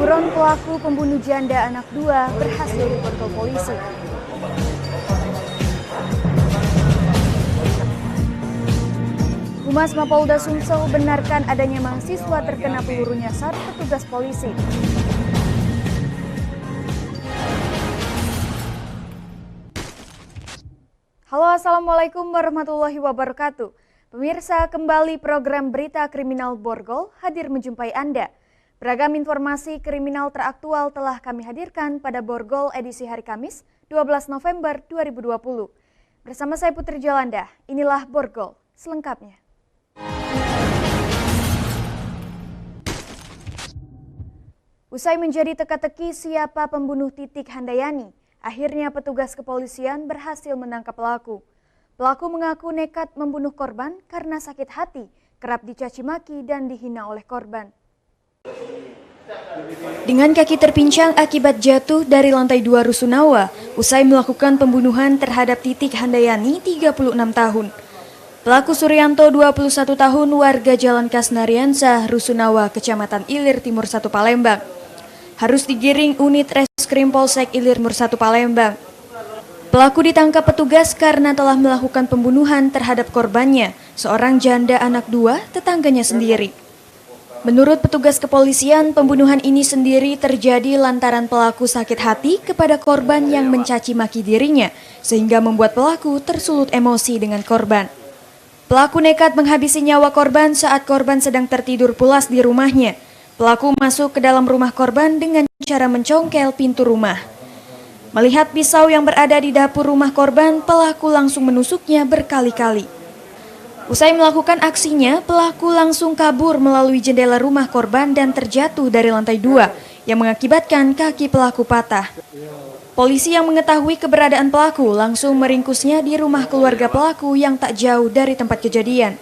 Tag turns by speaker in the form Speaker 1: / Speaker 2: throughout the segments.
Speaker 1: Buron pelaku pembunuh janda anak dua berhasil dibekal polisi. Humas Mapolda Sumsel benarkan adanya mahasiswa terkena peluru nyasar petugas polisi. Halo, assalamualaikum warahmatullahi wabarakatuh. Pemirsa, kembali program Berita Kriminal Borgol hadir menjumpai Anda. Beragam informasi kriminal teraktual telah kami hadirkan pada Borgol edisi hari Kamis 12 November 2020. Bersama saya Putri Jolanda, inilah Borgol selengkapnya. Usai menjadi teka-teki siapa pembunuh Titik Handayani, akhirnya petugas kepolisian berhasil menangkap pelaku. Pelaku mengaku nekat membunuh korban karena sakit hati, kerap dicaci maki dan dihina oleh korban. Dengan kaki terpincang akibat jatuh dari lantai 2 Rusunawa, usai melakukan pembunuhan terhadap Titik Handayani 36 tahun. Pelaku Suryanto 21 tahun warga Jalan Kasnariansah, Rusunawa, Kecamatan Ilir Timur 1 Palembang. Harus digiring unit Reskrim Polsek Ilir Timur 1 Palembang. Pelaku ditangkap petugas karena telah melakukan pembunuhan terhadap korbannya, seorang janda anak dua tetangganya sendiri. Menurut petugas kepolisian, pembunuhan ini sendiri terjadi lantaran pelaku sakit hati kepada korban yang mencaci maki dirinya, sehingga membuat pelaku tersulut emosi dengan korban. Pelaku nekat menghabisi nyawa korban saat korban sedang tertidur pulas di rumahnya. Pelaku masuk ke dalam rumah korban dengan cara mencongkel pintu rumah. Melihat pisau yang berada di dapur rumah korban, pelaku langsung menusuknya berkali-kali. Usai melakukan aksinya, pelaku langsung kabur melalui jendela rumah korban dan terjatuh dari lantai 2 yang mengakibatkan kaki pelaku patah. Polisi yang mengetahui keberadaan pelaku langsung meringkusnya di rumah keluarga pelaku yang tak jauh dari tempat kejadian.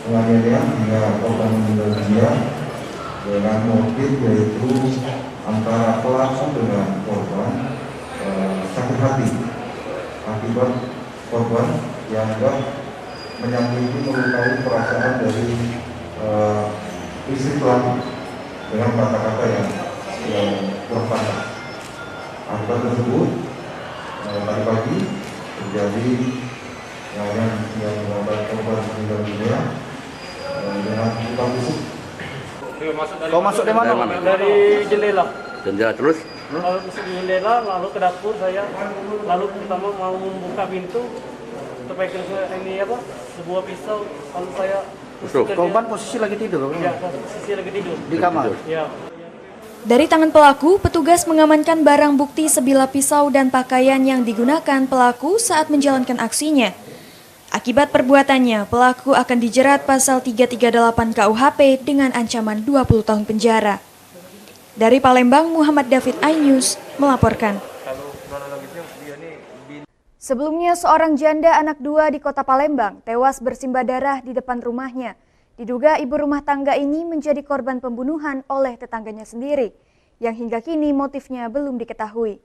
Speaker 2: Penganiayaan hingga korban meninggal dunia dengan motif yaitu antara pelaku dengan korban sakit hati akibat korban yang menyakiti melukai perasaan dari istri pelaku dengan kata-kata yang kurang pantas. Akibat tersebut tadi pagi terjadi yang menyebabkan korban meninggal dunia dengan luka tusuk.
Speaker 3: Kau masuk dari mana?
Speaker 4: Dari jendela.
Speaker 3: Jendela terus?
Speaker 4: Lalu masuk di jendela, lalu ke dapur saya. Lalu pertama mau membuka pintu, terpegang sebuah pisau. Lalu saya
Speaker 3: tusuk. Korban posisi lagi tidur?
Speaker 4: Ya, posisi lagi tidur.
Speaker 3: Di kamar?
Speaker 4: Ya.
Speaker 1: Dari tangan pelaku, petugas mengamankan barang bukti sebilah pisau dan pakaian yang digunakan pelaku saat menjalankan aksinya. Akibat perbuatannya, pelaku akan dijerat pasal 338 KUHP dengan ancaman 20 tahun penjara. Dari Palembang, Muhammad David iNews melaporkan. Sebelumnya, seorang janda anak dua di kota Palembang tewas bersimbah darah di depan rumahnya. Diduga ibu rumah tangga ini menjadi korban pembunuhan oleh tetangganya sendiri, yang hingga kini motifnya belum diketahui.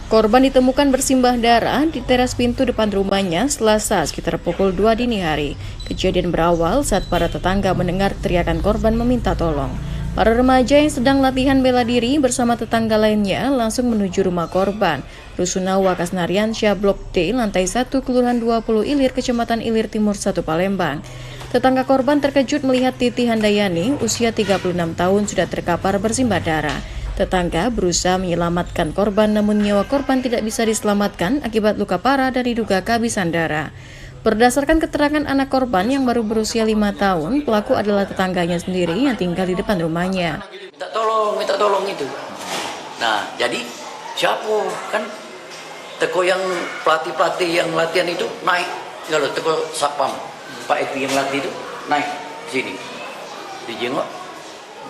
Speaker 5: Korban ditemukan bersimbah darah di teras pintu depan rumahnya Selasa sekitar pukul 2 dini hari. Kejadian berawal saat para tetangga mendengar teriakan korban meminta tolong. Para remaja yang sedang latihan bela diri bersama tetangga lainnya langsung menuju rumah korban, Rusunawa Kasnariansah Blok D, lantai 1, Kelurahan 20 Ilir, Kecamatan Ilir Timur 1 Palembang. Tetangga korban terkejut melihat Titik Handayani, usia 36 tahun, sudah terkapar bersimbah darah. Tetangga berusaha menyelamatkan korban, namun nyawa korban tidak bisa diselamatkan akibat luka parah dan diduga kehabisan darah. Berdasarkan keterangan anak korban yang baru berusia 5 tahun, pelaku adalah tetangganya sendiri yang tinggal di depan rumahnya.
Speaker 6: Minta tolong itu. Nah, jadi siapa kan teko yang pelatih yang latihan itu naik, kalau teko sapam Pak Eki yang latih itu naik ke sini, dijengok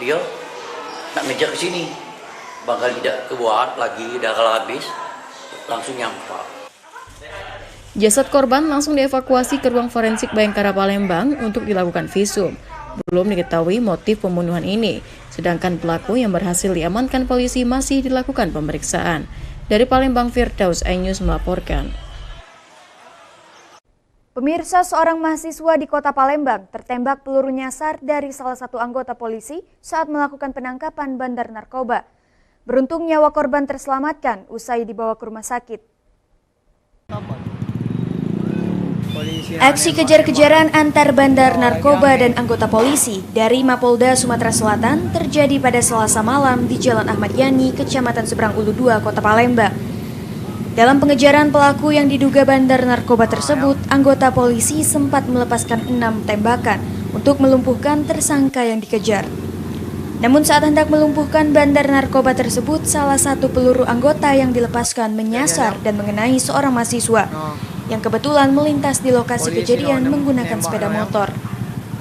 Speaker 6: dia nak ngejar ke sini, bakal tidak keluar lagi, dah kalau habis langsung nyampak.
Speaker 5: Jasad korban langsung dievakuasi ke ruang forensik Bayangkara Palembang untuk dilakukan visum. Belum diketahui motif pembunuhan ini, sedangkan pelaku yang berhasil diamankan polisi masih dilakukan pemeriksaan. Dari Palembang, Firdaus iNews melaporkan.
Speaker 1: Pemirsa, seorang mahasiswa di Kota Palembang tertembak peluru nyasar dari salah satu anggota polisi saat melakukan penangkapan bandar narkoba. Beruntung nyawa korban terselamatkan usai dibawa ke rumah sakit. Aksi kejar-kejaran antar bandar narkoba dan anggota polisi dari Mapolda Sumatera Selatan terjadi pada Selasa malam di Jalan Ahmad Yani, Kecamatan Seberang Ulu 2, Kota Palembang. Dalam pengejaran pelaku yang diduga bandar narkoba tersebut, anggota polisi sempat melepaskan 6 tembakan untuk melumpuhkan tersangka yang dikejar. Namun saat hendak melumpuhkan bandar narkoba tersebut, salah satu peluru anggota yang dilepaskan menyasar dan mengenai seorang mahasiswa yang kebetulan melintas di lokasi kejadian menggunakan sepeda motor.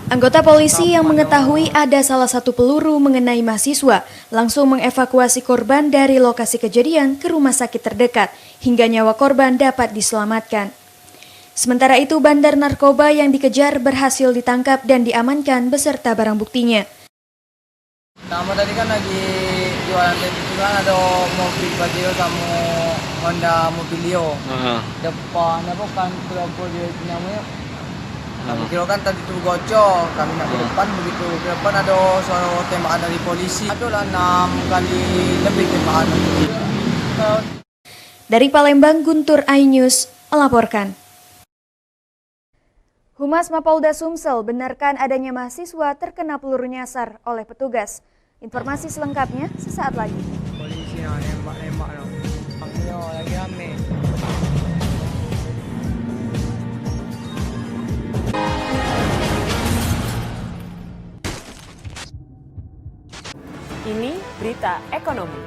Speaker 1: Anggota polisi yang mengetahui ada salah satu peluru mengenai mahasiswa langsung mengevakuasi korban dari lokasi kejadian ke rumah sakit terdekat hingga nyawa korban dapat diselamatkan. Sementara itu, bandar narkoba yang dikejar berhasil ditangkap dan diamankan beserta barang buktinya.
Speaker 7: Kamu tadi kan lagi jualan itu kan ada mobil Pajero sama Honda Mobilio. Depan apa kan berapa dia namanya? Kami kira kan tadi itu gocok, kami nak ke depan begitu. Ke depan ada suara tembakan dari polisi. Adalah 6 kali lebih tembakan.
Speaker 1: Dari Palembang, Guntur iNews melaporkan. Humas Mapolda Sumsel benarkan adanya mahasiswa terkena peluru nyasar oleh petugas. Informasi selengkapnya sesaat lagi.
Speaker 7: Polisi yang nembak-nembak no. Ayo lagi rame.
Speaker 8: Ini berita ekonomi.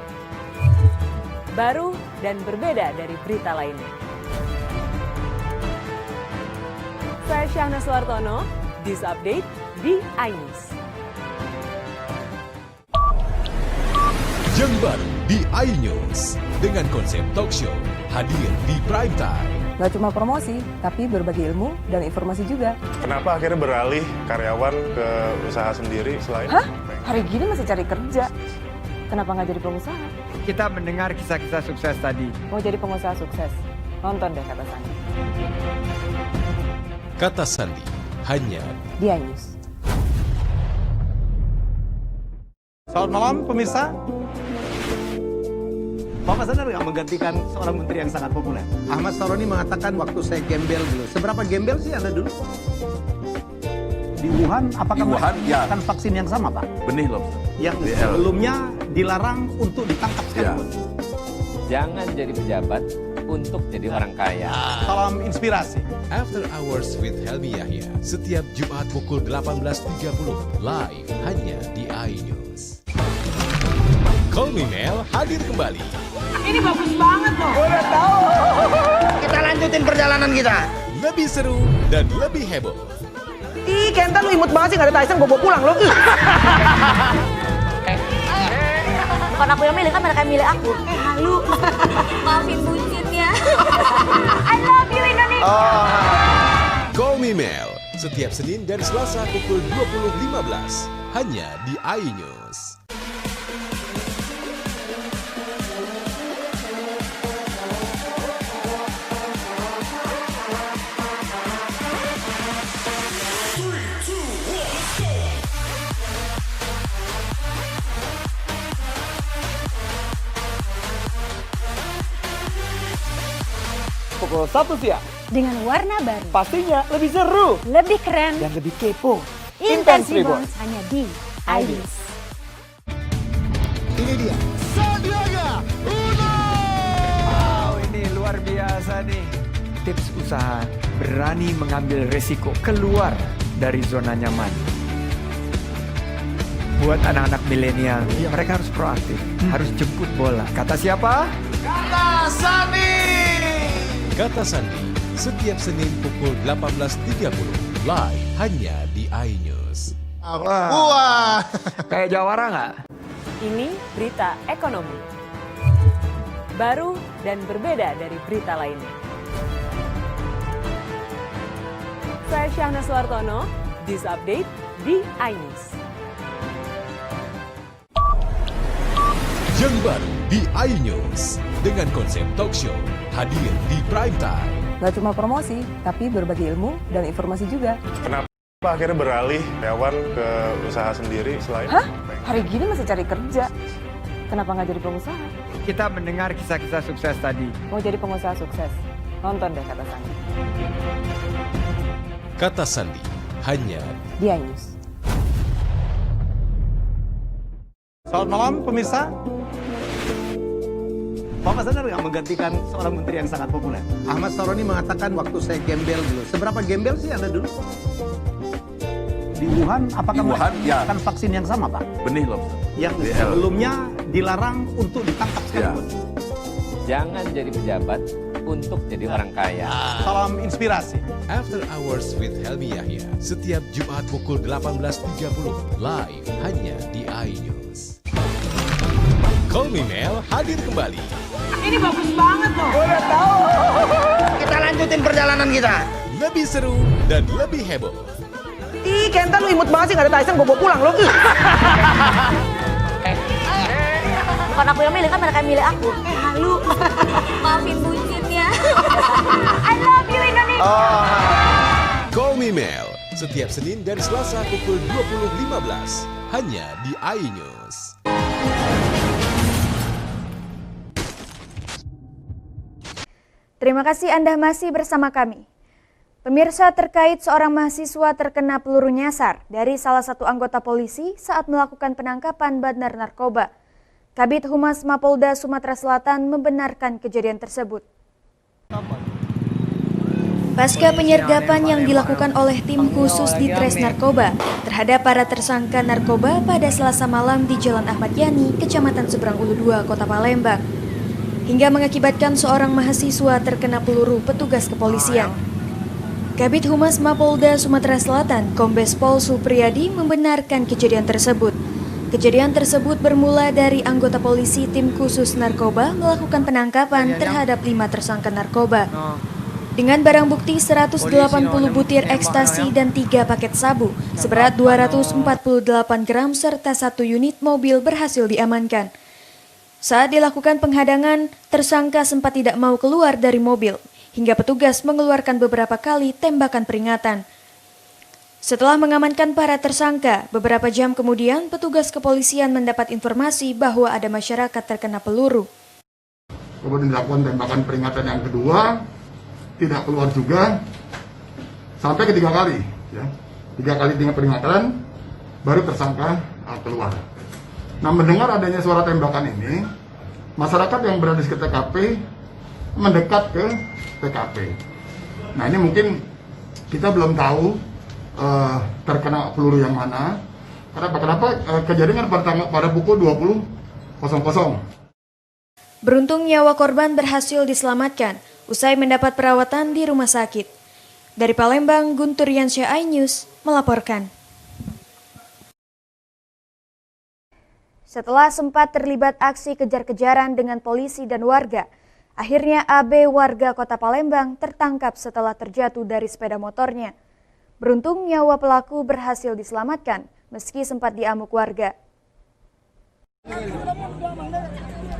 Speaker 8: Baru dan berbeda dari berita lainnya. Saya Syahna Suartono, This Update di iNews.
Speaker 9: Yang baru di iNews dengan konsep talk show hadir di prime time.
Speaker 10: Gak cuma promosi, tapi berbagi ilmu dan informasi juga.
Speaker 11: Kenapa akhirnya beralih karyawan ke usaha sendiri selain?
Speaker 10: Hah? Hari gini masih cari kerja. Kenapa nggak jadi pengusaha?
Speaker 7: Kita mendengar kisah-kisah sukses tadi.
Speaker 10: Mau jadi pengusaha sukses? Nonton deh Kata Sandi.
Speaker 9: Kata Sandi hanya
Speaker 10: Di iNews.
Speaker 12: Selamat malam pemirsa. Bapak sadar nggak menggantikan seorang menteri yang sangat populer? Ahmad Saroni mengatakan waktu saya gembel dulu. Seberapa gembel sih Anda dulu? Di Wuhan, apakah mereka menggunakan vaksin yang sama, Pak?
Speaker 3: Benih loh.
Speaker 12: Yang sebelumnya dilarang untuk ditangkap sekalipun.
Speaker 13: Jangan jadi pejabat untuk jadi orang kaya.
Speaker 12: Salam inspirasi.
Speaker 9: After Hours with Helmi Yahya setiap Jumat pukul 18.30 live hanya di iNews. Call Me Mel hadir kembali.
Speaker 10: Ini bagus banget loh.
Speaker 7: Udah tahu. Kita lanjutin perjalanan kita.
Speaker 9: Lebih seru dan lebih heboh.
Speaker 10: Ih, Kentan lu imut banget sih, gak ada Tyson, gue pulang lo.
Speaker 1: Bukan aku yang milih, kan mereka yang milih aku.
Speaker 10: Halu.
Speaker 1: Maafin bucinnya. I love you Indonesia.
Speaker 9: Call Me Mel setiap Senin dan Selasa pukul 20.15 hanya di iNews.
Speaker 12: Pukul 1 siang.
Speaker 1: Dengan warna baru,
Speaker 12: Pastinya lebih seru
Speaker 1: lebih keren,
Speaker 12: dan lebih kepo.
Speaker 1: Intense Reborn hanya di iNews.
Speaker 12: Ini dia. Sandiaga Uno.
Speaker 7: Wow, ini luar biasa nih. Tips usaha, berani mengambil resiko, keluar dari zona nyaman. Buat anak-anak milenial, mereka harus proaktif, harus jemput bola. Kata siapa?
Speaker 12: Kata Sandi.
Speaker 9: Kata Sandi setiap Senin pukul 18.30 live hanya di iNews.
Speaker 12: Wah.
Speaker 7: Kayak Jawara nggak?
Speaker 8: Ini berita ekonomi. Baru dan berbeda dari berita lainnya. Saya Syahna Suartono, This Update di iNews.
Speaker 9: Yang baru di iNews dengan konsep talk show hadir di prime time.
Speaker 10: Nggak cuma promosi, tapi berbagi ilmu dan informasi juga.
Speaker 11: Kenapa akhirnya beralih karyawan ke usaha sendiri selain?
Speaker 10: Hah? Hari gini masih cari kerja. Kenapa nggak jadi pengusaha?
Speaker 14: Kita mendengar kisah-kisah sukses tadi.
Speaker 10: Mau jadi pengusaha sukses? Nonton deh Kata Sandi.
Speaker 9: Kata Sandi hanya
Speaker 10: di iNews.
Speaker 12: Selamat malam pemirsa. Bapak sadar nggak menggantikan seorang menteri yang sangat populer? Ahmad Saroni mengatakan waktu saya gembel dulu. Seberapa gembel sih Anda dulu? Di Wuhan, apakah
Speaker 3: ya.
Speaker 12: akan vaksin yang sama, Pak?
Speaker 3: Benih loh.
Speaker 12: Yang sebelumnya dilarang untuk ditangkap sekalipun.
Speaker 13: Jangan jadi pejabat untuk jadi orang kaya.
Speaker 12: Salam inspirasi.
Speaker 9: After Hours with Helmi Yahya setiap Jumat pukul 18.30 live hanya di iNews. Kolminel hadir kembali.
Speaker 7: Ini bagus banget loh.
Speaker 12: Udah tahu. Kita lanjutin perjalanan kita.
Speaker 9: Lebih seru dan lebih heboh.
Speaker 7: Ih, Kenta lu imut banget sih, gak ada Tyson, gue bawa pulang lo.
Speaker 1: Bukan aku yang milih, kan mereka yang milih aku. Halu. Maafin bucin ya. I love you Indonesia.
Speaker 9: Call Me Mel setiap Senin dan Selasa pukul 20.15 hanya di iNews.
Speaker 1: Terima kasih Anda masih bersama kami. Pemirsa, terkait seorang mahasiswa terkena peluru nyasar dari salah satu anggota polisi saat melakukan penangkapan bandar narkoba. Kabid Humas Mapolda Sumatera Selatan membenarkan kejadian tersebut. Pasca penyergapan yang dilakukan oleh tim khusus Ditres Narkoba terhadap para tersangka narkoba pada Selasa malam di Jalan Ahmad Yani, Kecamatan Seberang Ulu 2, Kota Palembang, hingga mengakibatkan seorang mahasiswa terkena peluru petugas kepolisian. Kabid Humas Mapolda Sumatera Selatan, Kombes Pol Supriyadi membenarkan kejadian tersebut. Kejadian tersebut bermula dari anggota polisi tim khusus narkoba melakukan penangkapan terhadap 5 tersangka narkoba. Dengan barang bukti 180 butir ekstasi dan 3 paket sabu seberat 248 gram serta 1 unit mobil berhasil diamankan. Saat dilakukan penghadangan, tersangka sempat tidak mau keluar dari mobil, hingga petugas mengeluarkan beberapa kali tembakan peringatan. Setelah mengamankan para tersangka, beberapa jam kemudian petugas kepolisian mendapat informasi bahwa ada masyarakat terkena peluru.
Speaker 2: Kemudian dilakukan tembakan peringatan yang kedua, tidak keluar juga, sampai ke 3 kali. Ya. 3 kali tinggal peringatan, baru tersangka keluar. Nah, mendengar adanya suara tembakan ini, masyarakat yang berada di sekitar TKP mendekat ke TKP. Nah, ini mungkin kita belum tahu terkena peluru yang mana. Kenapa kejadian pada pukul 20.00.
Speaker 1: Beruntung nyawa korban berhasil diselamatkan usai mendapat perawatan di rumah sakit. Dari Palembang, Guntur Yansyah, iNews melaporkan. Setelah sempat terlibat aksi kejar-kejaran dengan polisi dan warga, akhirnya AB warga Kota Palembang tertangkap setelah terjatuh dari sepeda motornya. Beruntung nyawa pelaku berhasil diselamatkan meski sempat diamuk warga.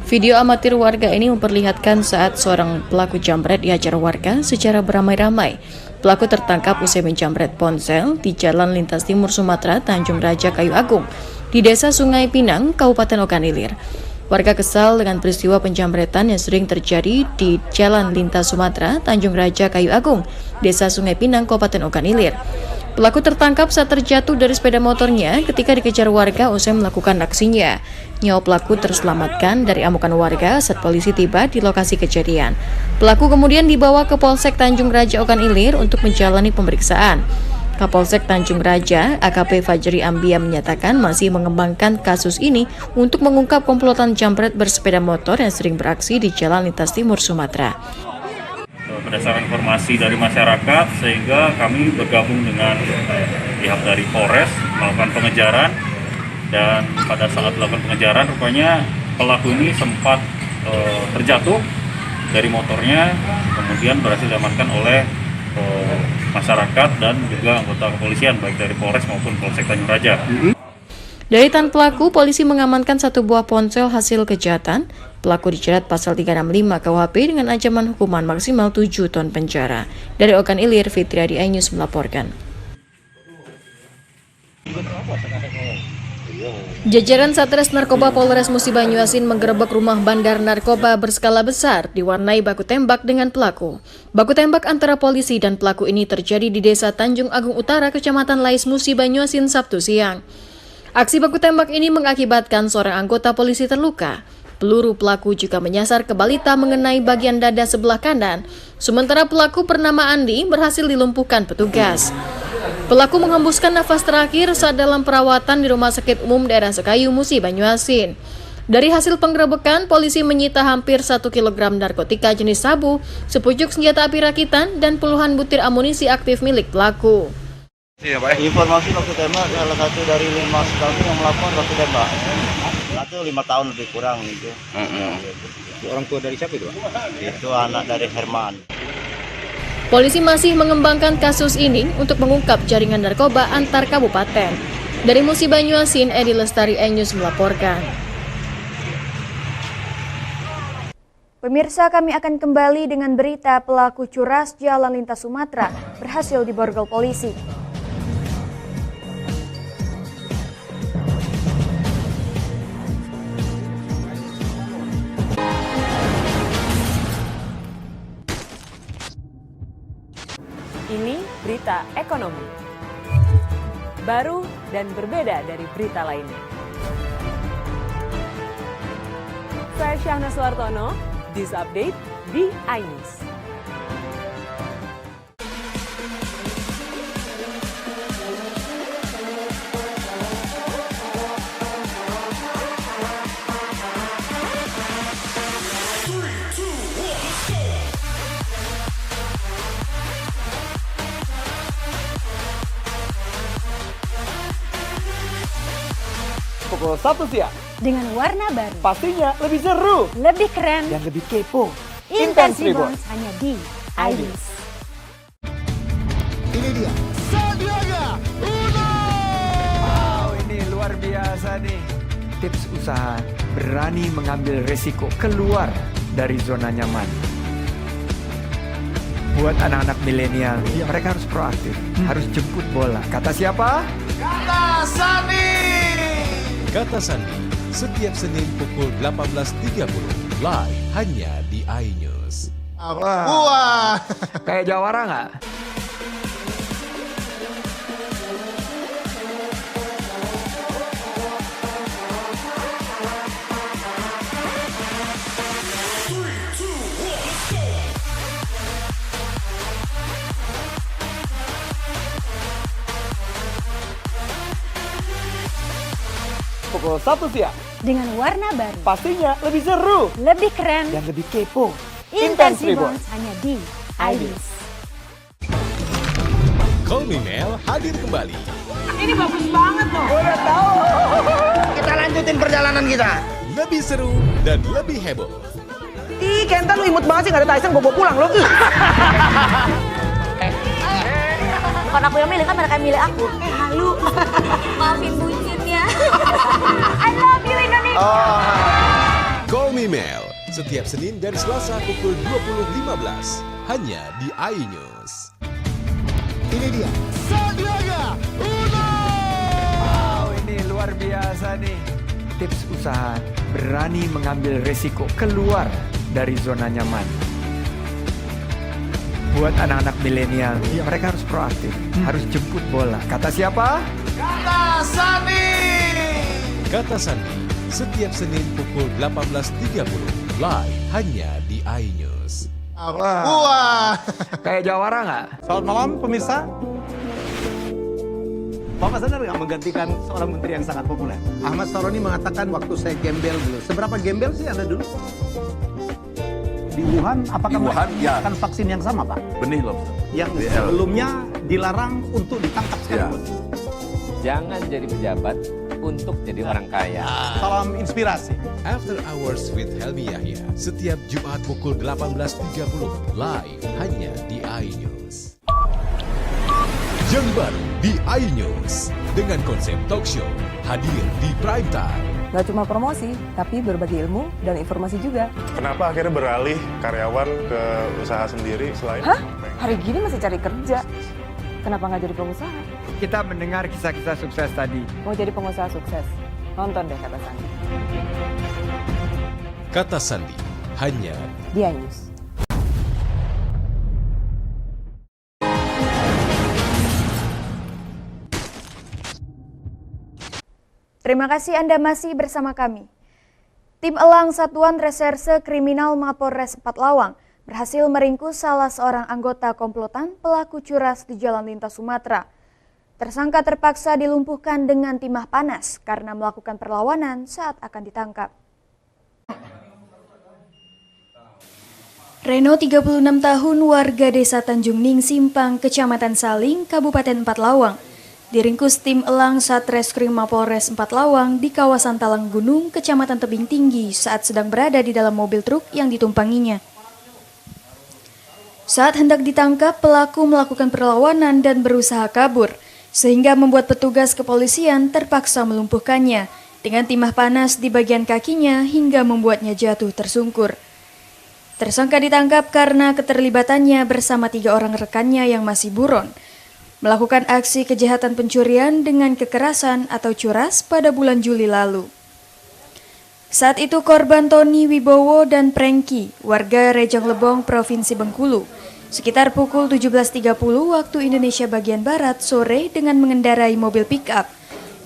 Speaker 5: Video amatir warga ini memperlihatkan saat seorang pelaku jambret dihajar warga secara beramai-ramai. Pelaku tertangkap usai menjambret ponsel di Jalan Lintas Timur Sumatera, Tanjung Raja, Kayu Agung, di Desa Sungai Pinang, Kabupaten Ogan Ilir. Warga kesal dengan peristiwa penjambretan yang sering terjadi di Jalan Lintas Sumatera, Tanjung Raja, Kayu Agung, Desa Sungai Pinang, Kabupaten Ogan Ilir. Pelaku tertangkap saat terjatuh dari sepeda motornya ketika dikejar warga usai melakukan aksinya. Nyawa pelaku terselamatkan dari amukan warga saat polisi tiba di lokasi kejadian. Pelaku kemudian dibawa ke Polsek Tanjung Raja, Ogan Ilir untuk menjalani pemeriksaan. Kapolsek Tanjung Raja, AKP Fajri Ambia menyatakan masih mengembangkan kasus ini untuk mengungkap komplotan jambret bersepeda motor yang sering beraksi di Jalan Lintas Timur Sumatera.
Speaker 15: Berdasarkan informasi dari masyarakat, sehingga kami bergabung dengan pihak dari Polres melakukan pengejaran, dan pada saat melakukan pengejaran rupanya pelaku ini sempat terjatuh dari motornya, kemudian berhasil diamankan oleh masyarakat dan juga anggota kepolisian baik dari Polres maupun Polsek Tanjung Raja.
Speaker 5: Dari tangan pelaku, polisi mengamankan 1 buah ponsel hasil kejahatan. Pelaku dijerat pasal 365 KUHP dengan ancaman hukuman maksimal 7 tahun penjara. Dari Ogan Ilir, Fitriadi, iNews melaporkan. Jajaran Satres Narkoba Polres Musi Banyuasin menggerebek rumah bandar narkoba berskala besar diwarnai baku tembak dengan pelaku. Baku tembak antara polisi dan pelaku ini terjadi di Desa Tanjung Agung Utara, Kecamatan Lais, Musi Banyuasin, Sabtu siang. Aksi baku tembak ini mengakibatkan seorang anggota polisi terluka. Peluru pelaku juga menyasar ke balita mengenai bagian dada sebelah kanan, sementara pelaku bernama Andi berhasil dilumpuhkan petugas. Pelaku menghembuskan nafas terakhir saat dalam perawatan di Rumah Sakit Umum Daerah Sekayu, Musi Banyuasin. Dari hasil penggerebekan, polisi menyita hampir 1 kg narkotika jenis sabu, sepucuk senjata api rakitan, dan puluhan butir amunisi aktif milik pelaku.
Speaker 3: Iya, Pak. Informasi waktu tembak salah satu dari 5 kami yang melakukan waktu tembak. Itu 5 tahun lebih kurang itu.
Speaker 12: Orang tua dari siapa itu, Pak?
Speaker 3: Itu anak dari Herman.
Speaker 5: Polisi masih mengembangkan kasus ini untuk mengungkap jaringan narkoba antar kabupaten. Dari Musi Banyuasin, Edi Lestari, iNews melaporkan.
Speaker 1: Pemirsa, kami akan kembali dengan berita pelaku curas jalan lintas Sumatera berhasil diborgol polisi.
Speaker 8: Ini berita ekonomi. Baru dan berbeda dari berita lainnya. Saya Syahna Suartono, This Update di iNews.
Speaker 12: Pukul 1 siang.
Speaker 10: Dengan warna baru.
Speaker 12: Pastinya lebih seru.
Speaker 10: Lebih keren.
Speaker 12: Dan lebih kepo.
Speaker 10: Intense Reborns hanya di iNews.
Speaker 12: Ini dia. Sandiaga Uno.
Speaker 14: Wow, ini luar biasa nih. Tips usaha berani mengambil resiko keluar dari zona nyaman. Buat anak-anak milenial, mereka harus proaktif, harus jemput bola. Kata siapa?
Speaker 12: Kata Sandi.
Speaker 9: Kata Sandi, setiap Senin pukul 18.30, live hanya di iNews.
Speaker 12: Wah.
Speaker 14: Kayak jawara nggak?
Speaker 12: Pukul 1 siang.
Speaker 10: Dengan warna baru.
Speaker 12: Pastinya lebih seru.
Speaker 10: Lebih keren.
Speaker 12: Dan lebih kepo.
Speaker 10: Intense Reborns hanya di iNews.
Speaker 9: Call Me Mel hadir kembali.
Speaker 10: Ini bagus banget loh.
Speaker 12: Udah tahu. Kita lanjutin perjalanan kita.
Speaker 9: Lebih seru dan lebih heboh.
Speaker 7: Ih, Kenta lu imut banget sih, gak ada Tyson, gue bawa pulang lo.
Speaker 10: Bukan aku yang milih, kan mereka yang milih aku. Halu. Maafin bucinnya. I love you Indonesia.
Speaker 9: Call Me Mel, setiap Senin dan Selasa pukul 20.15, hanya di iNews.
Speaker 12: Ini dia. Sandiaga Uno.
Speaker 14: Wow, ini luar biasa nih. Tips usaha berani mengambil resiko keluar dari zona nyaman. Buat anak-anak milenial, mereka harus proaktif, harus jemput bola. Kata siapa?
Speaker 12: Kata Sandi.
Speaker 9: Kata Sandi, setiap Senin pukul 18.30, live hanya di iNews.
Speaker 12: Wah.
Speaker 14: Kayak jawara nggak?
Speaker 12: Selamat malam pemirsa. Bapak sadar nggak menggantikan seorang menteri yang sangat populer? Ahmad Saroni mengatakan waktu saya gembel dulu. Seberapa gembel sih Anda dulu? Di Wuhan, apakah menggunakan vaksin yang sama, Pak?
Speaker 3: Benih loh.
Speaker 12: Yang sebelumnya dilarang untuk ditangkap sekaligus.
Speaker 13: Jangan jadi pejabat untuk jadi orang kaya.
Speaker 12: Salam inspirasi.
Speaker 9: After Hours with Helmi Yahya, setiap Jumat pukul 18.30, live hanya di iNews. Yang baru di iNews, dengan konsep talk show, hadir di Prime Time.
Speaker 8: Nggak cuma promosi, tapi berbagi ilmu dan informasi juga.
Speaker 11: Kenapa akhirnya beralih karyawan ke usaha sendiri selain...
Speaker 8: Hah? Hari gini masih cari kerja. Kenapa nggak jadi pengusaha?
Speaker 14: Kita mendengar kisah-kisah sukses tadi.
Speaker 8: Mau jadi pengusaha sukses? Nonton deh Kata Sandi.
Speaker 9: Kata Sandi, hanya
Speaker 8: di iNews.
Speaker 1: Terima kasih Anda masih bersama kami. Tim Elang Satuan Reserse Kriminal Mapolres 4 Lawang berhasil meringkus salah seorang anggota komplotan pelaku curas di Jalan Lintas Sumatera. Tersangka terpaksa dilumpuhkan dengan timah panas karena melakukan perlawanan saat akan ditangkap. Reno, 36 tahun, warga Desa Tanjung Ning Simpang, Kecamatan Saling, Kabupaten 4 Lawang, diringkus tim Elang Satreskrim Mapolres 4 Lawang di kawasan Talang Gunung, Kecamatan Tebing Tinggi saat sedang berada di dalam mobil truk yang ditumpanginya. Saat hendak ditangkap, pelaku melakukan perlawanan dan berusaha kabur, sehingga membuat petugas kepolisian terpaksa melumpuhkannya dengan timah panas di bagian kakinya hingga membuatnya jatuh tersungkur. Tersangka ditangkap karena keterlibatannya bersama 3 orang rekannya yang masih buron, melakukan aksi kejahatan pencurian dengan kekerasan atau curas pada bulan Juli lalu. Saat itu korban Tony Wibowo dan Prengki, warga Rejang Lebong, Provinsi Bengkulu, sekitar pukul 17.30 waktu Indonesia bagian Barat sore dengan mengendarai mobil pick-up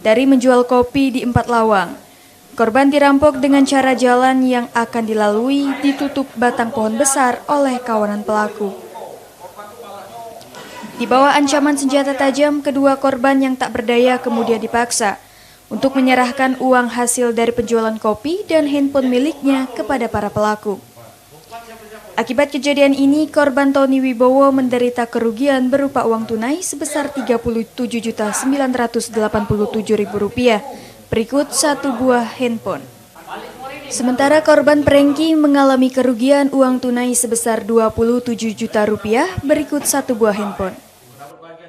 Speaker 1: dari menjual kopi di 4 Lawang. Korban dirampok dengan cara jalan yang akan dilalui ditutup batang pohon besar oleh kawanan pelaku. Di bawah ancaman senjata tajam, kedua korban yang tak berdaya kemudian dipaksa untuk menyerahkan uang hasil dari penjualan kopi dan handphone miliknya kepada para pelaku. Akibat kejadian ini, korban Tony Wibowo menderita kerugian berupa uang tunai sebesar Rp37.987.000, berikut 1 buah handphone. Sementara korban Prengki mengalami kerugian uang tunai sebesar Rp27 juta, berikut 1 buah handphone.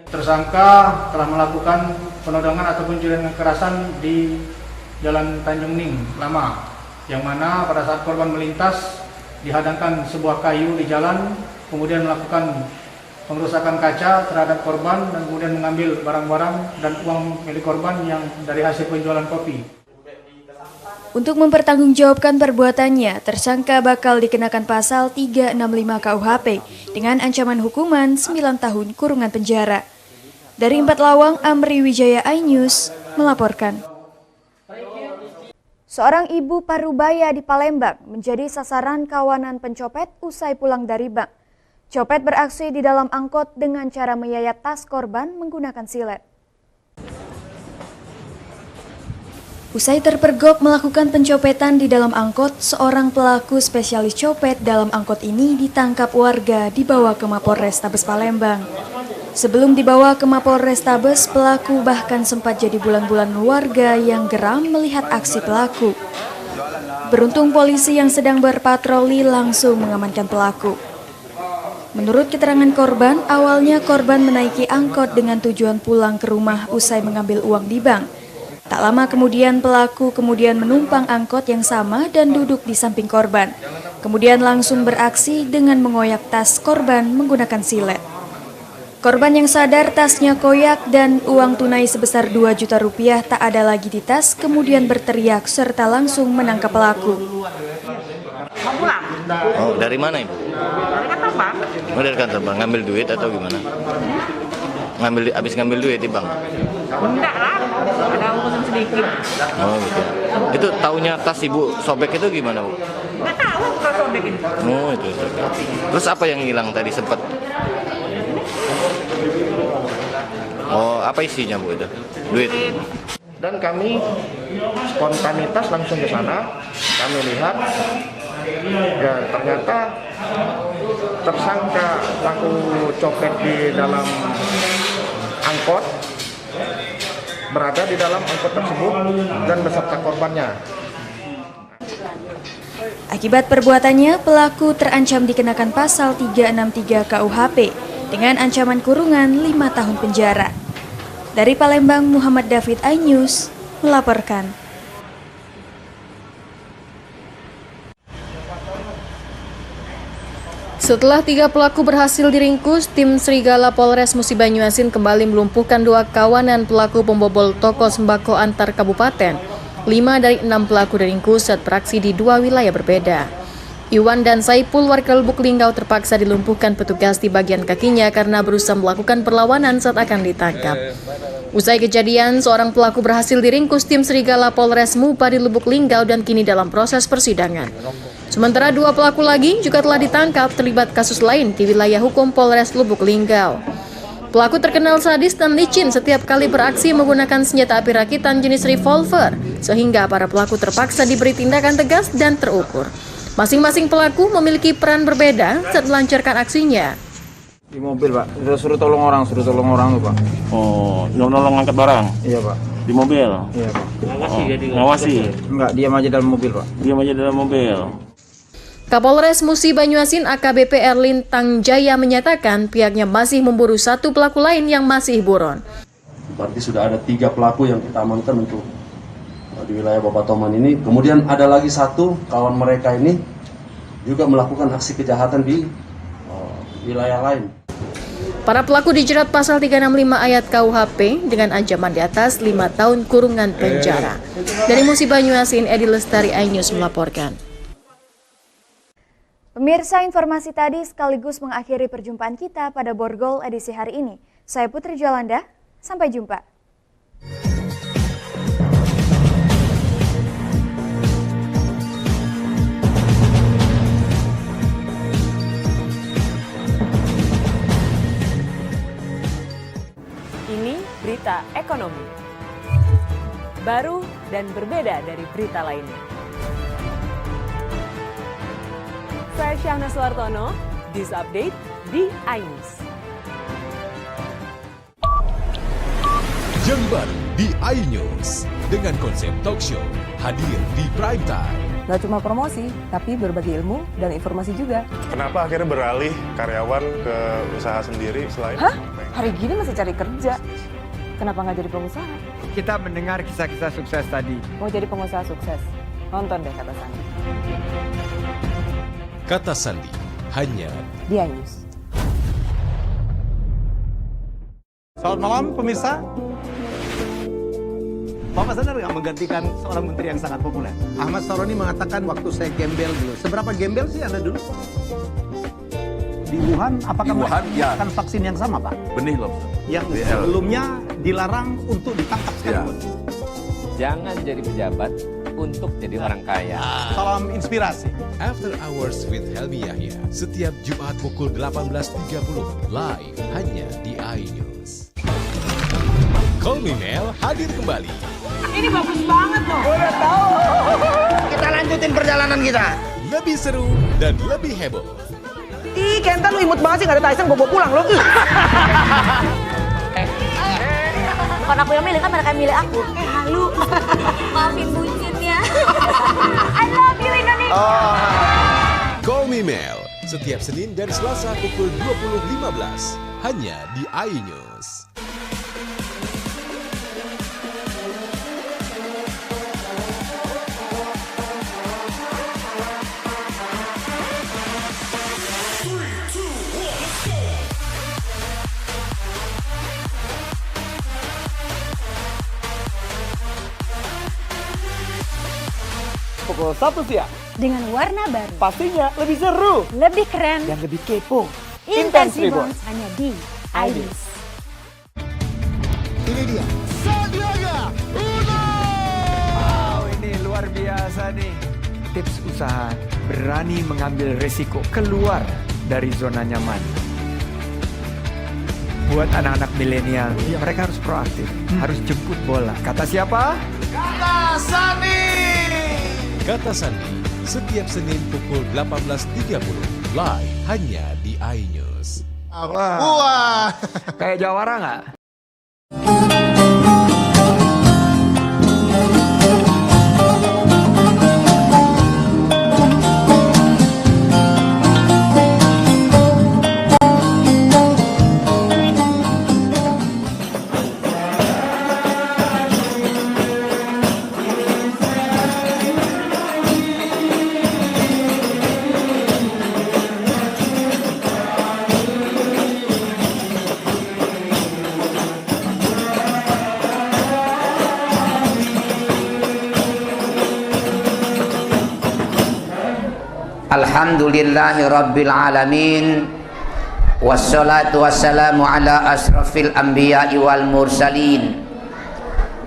Speaker 16: Tersangka telah melakukan penodongan atau pencurian kekerasan di Jalan Tanjung Ning Lama, yang mana pada saat korban melintas dihadangkan sebuah kayu di jalan, kemudian melakukan pengerusakan kaca terhadap korban dan kemudian mengambil barang-barang dan uang milik korban yang dari hasil penjualan kopi.
Speaker 1: Untuk mempertanggungjawabkan perbuatannya, tersangka bakal dikenakan pasal 365 KUHP dengan ancaman hukuman 9 tahun kurungan penjara. Dari 4 Lawang, Amri Wijaya, iNews melaporkan. Seorang ibu parubaya di Palembang menjadi sasaran kawanan pencopet usai pulang dari bank. Copet beraksi di dalam angkot dengan cara meyayat tas korban menggunakan silet. Usai terpergok melakukan pencopetan di dalam angkot, seorang pelaku spesialis copet dalam angkot ini ditangkap warga dibawa ke Mapolrestabes Palembang. Sebelum dibawa ke Mapolrestabes, pelaku bahkan sempat jadi bulan-bulan warga yang geram melihat aksi pelaku. Beruntung polisi yang sedang berpatroli langsung mengamankan pelaku. Menurut keterangan korban, awalnya korban menaiki angkot dengan tujuan pulang ke rumah usai mengambil uang di bank. Tak lama kemudian pelaku menumpang angkot yang sama dan duduk di samping korban. Kemudian langsung beraksi dengan mengoyak tas korban menggunakan silet. Korban yang sadar tasnya koyak dan uang tunai sebesar Rp2 juta tak ada lagi di tas, kemudian berteriak serta langsung menangkap pelaku.
Speaker 17: Mau pulang?
Speaker 3: Oh, dari mana Ibu?
Speaker 17: Dari kantor bank.
Speaker 3: Oh, dari kantor bank. Ngambil duit atau gimana? Habis ngambil duit di bank?
Speaker 17: Enggak lah, ada urusan sedikit.
Speaker 3: Oh gitu. Itu taunya tas Ibu sobek itu gimana Bu?
Speaker 17: Nggak tahu kalau sobek ini.
Speaker 3: Oh itu sobek. Terus apa yang hilang tadi sempat? Oh apa isinya Bu itu? Duit.
Speaker 18: Dan kami spontanitas langsung ke sana, kami lihat ya ternyata tersangka pelaku copet di dalam angkot berada di dalam angkot tersebut dan beserta korbannya.
Speaker 1: Akibat perbuatannya, pelaku terancam dikenakan pasal 363 KUHP dengan ancaman kurungan 5 tahun penjara. Dari Palembang, Muhammad David, iNews melaporkan.
Speaker 5: Setelah 3 pelaku berhasil diringkus, tim Serigala Polres Musi Banyuasin kembali melumpuhkan 2 kawanan pelaku pembobol toko sembako antar kabupaten. 5 dari 6 pelaku diringkus saat beraksi di 2 wilayah berbeda. Iwan dan Saipul warga Lubuk Linggau terpaksa dilumpuhkan petugas di bagian kakinya karena berusaha melakukan perlawanan saat akan ditangkap. Usai kejadian, seorang pelaku berhasil diringkus tim Serigala Polres Mupa di Lubuk Linggau dan kini dalam proses persidangan. Sementara 2 pelaku lagi juga telah ditangkap terlibat kasus lain di wilayah hukum Polres Lubuk Linggau. Pelaku terkenal sadis dan licin setiap kali beraksi menggunakan senjata api rakitan jenis revolver, sehingga para pelaku terpaksa diberi tindakan tegas dan terukur. Masing-masing pelaku memiliki peran berbeda saat melancarkan aksinya.
Speaker 19: Di mobil, Pak. Suruh tolong orang tuh, Pak.
Speaker 15: Oh, nolong angkat barang?
Speaker 19: Iya, Pak.
Speaker 15: Di mobil?
Speaker 19: Iya, Pak.
Speaker 15: Ngawasi?
Speaker 19: Enggak, diam aja dalam mobil, Pak.
Speaker 15: Diam aja dalam mobil.
Speaker 5: Kapolres Musi Banyuasin AKBP Erlin Tangjaya menyatakan pihaknya masih memburu 1 pelaku lain yang masih buron.
Speaker 20: Berarti sudah ada 3 pelaku yang kita amankan untuk di wilayah Babatoman ini. Kemudian ada lagi 1 kawan mereka ini juga melakukan aksi kejahatan di wilayah lain.
Speaker 5: Para pelaku dijerat pasal 365 ayat KUHP dengan ancaman di atas 5 tahun kurungan penjara. Dari Musi Banyuasin, Edi Lestari, iNews melaporkan.
Speaker 1: Pemirsa, informasi tadi sekaligus mengakhiri perjumpaan kita pada Borgol edisi hari ini. Saya Putri Jolanda, sampai jumpa.
Speaker 8: Ini berita ekonomi. Baru dan berbeda dari berita lainnya. Saya Syahna Suartono, News Update di iNews.
Speaker 9: Jember di iNews dengan konsep talk show hadir di prime time.
Speaker 21: Nggak cuma promosi, tapi berbagi ilmu dan informasi juga.
Speaker 11: Kenapa akhirnya beralih karyawan ke usaha sendiri selain?
Speaker 21: Hah? Hari gini masih cari kerja. Kenapa nggak jadi pengusaha?
Speaker 14: Kita mendengar kisah-kisah sukses tadi.
Speaker 21: Mau jadi pengusaha sukses? Nonton deh Kata Sandi.
Speaker 9: Kata Sandi, hanya
Speaker 21: di iNews.
Speaker 12: Selamat malam pemirsa. Bapak sadar nggak menggantikan seorang menteri yang sangat populer? Ahmad Saroni mengatakan waktu saya gembel dulu. Seberapa gembel sih Anda dulu? Di Wuhan, apakah mereka menggunakan vaksin yang sama, Pak?
Speaker 13: Benih loh.
Speaker 12: Yang sebelumnya dilarang untuk ditangkap sekalipun.
Speaker 13: Jangan jadi pejabat untuk jadi orang kaya.
Speaker 12: Salam inspirasi.
Speaker 9: After Hours with Helmi Yahya setiap Jumat pukul 18.30 live hanya di iNews. Call Me Mel hadir kembali.
Speaker 17: Ini bagus banget loh.
Speaker 7: Udah tahu. Kita lanjutin perjalanan kita.
Speaker 9: Lebih seru dan lebih heboh.
Speaker 7: Ih, Kenta lu imut banget sih, gak ada Tyson, gue bawa pulang lo.
Speaker 10: Bukan aku yang milih, kan mereka yang milih aku. Halu. Maafin bucinnya. I love you Indonesia.
Speaker 9: Call Me Mel setiap Senin dan Selasa pukul 20.15 hanya di iNews.
Speaker 12: Pukul 1 siang.
Speaker 10: Dengan warna baru.
Speaker 12: Pastinya lebih seru.
Speaker 10: Lebih keren.
Speaker 12: Dan lebih kepo.
Speaker 10: Intense Reborns hanya di iNews.
Speaker 12: Ini dia.
Speaker 14: Sandiaga Uno. Wow, ini luar biasa nih. Tips usaha, berani mengambil resiko, keluar dari zona nyaman. Buat anak-anak milenial, mereka harus proaktif, harus jemput bola. Kata siapa?
Speaker 12: Kata Sandi.
Speaker 9: Kata Sandi setiap Senin pukul 18.30 live hanya di iNews.
Speaker 12: Wah.
Speaker 14: Kayak Jawara nggak?
Speaker 4: Alhamdulillahi Rabbil Alamin. Wassalatu wassalamu ala asrafil anbiya'i wal mursalin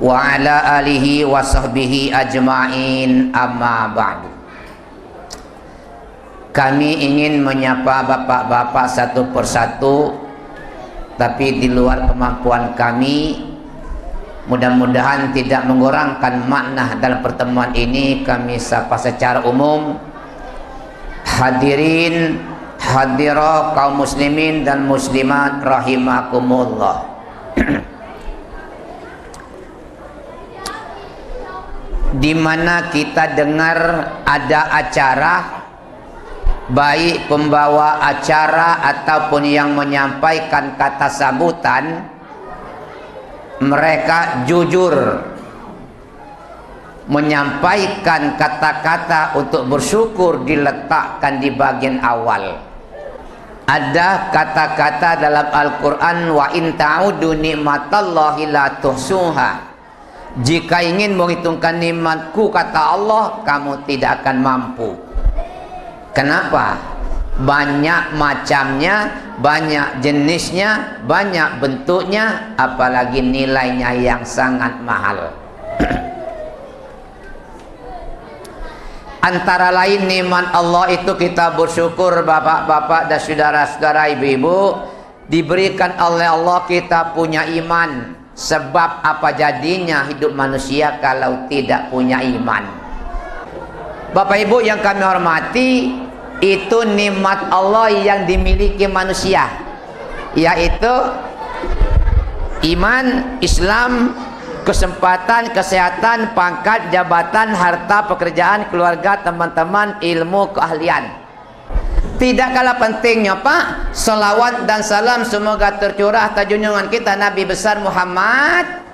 Speaker 4: wa ala alihi wa sahbihi ajma'in, amma ba'du. Kami ingin menyapa bapak-bapak satu persatu, tapi di luar kemampuan kami. Mudah-mudahan tidak mengurangkan makna dalam pertemuan ini. Kami sapa secara umum hadirin, hadirah kaum muslimin dan muslimat rahimakumullah. Di mana kita dengar ada acara, baik pembawa acara ataupun yang menyampaikan kata sambutan, mereka jujur menyampaikan kata-kata untuk bersyukur diletakkan di bagian awal. Ada kata-kata dalam Al-Quran, wa in ta'udu ni'matallahi la tuhsuha. Jika ingin menghitungkan nikmatku, kata Allah, kamu tidak akan mampu. Kenapa? Banyak macamnya, banyak jenisnya, banyak bentuknya, apalagi nilainya yang sangat mahal. Antara lain nikmat Allah itu kita bersyukur, bapak-bapak dan saudara-saudara, ibu-ibu, diberikan oleh Allah kita punya iman. Sebab apa jadinya hidup manusia kalau tidak punya iman? Bapak ibu yang kami hormati, itu nikmat Allah yang dimiliki manusia, yaitu iman, Islam, kesempatan, kesehatan, pangkat, jabatan, harta, pekerjaan, keluarga, teman-teman, ilmu, keahlian. Tidak kalah pentingnya Pak, salawat dan salam semoga tercurah atas junjungan kita Nabi besar Muhammad.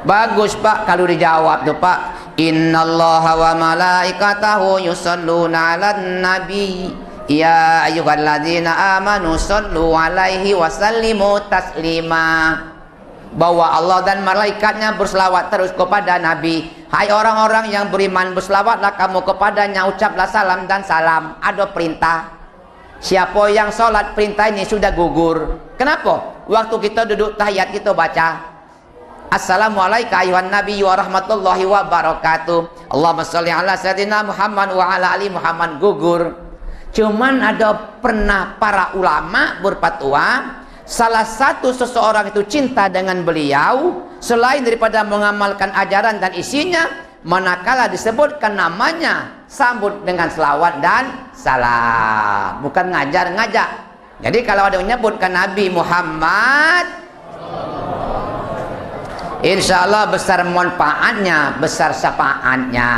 Speaker 4: Bagus Pak kalau dijawab tuh Pak. Innallaha wa malaikatahu yusholluna 'alan nabi ya ayyuhalladzina amanu shollu 'alaihi wa sallimu taslima. Bahwa Allah dan malaikatnya berselawat terus kepada Nabi. Hai orang-orang yang beriman, berselawatlah kamu kepadanya, ucaplah salam dan salam. Ada perintah. Siapa yang sholat, perintah ini sudah gugur. Kenapa? Waktu kita duduk tahiyat kita baca Assalamualaikum ayuhan nabi wa rahmatullahi wa barakatuh. Allahumma sholli ala sayyidina Muhammad wa ala ali Muhammad, gugur. Cuman ada pernah para ulama berfatwa, salah satu seseorang itu cinta dengan beliau, selain daripada mengamalkan ajaran dan isinya, manakala disebutkan namanya, sambut dengan selawat dan salam, bukan ngajar-ngajak. Jadi kalau ada menyebutkan Nabi Muhammad, insya Allah besar manfaatnya, besar syafaatnya.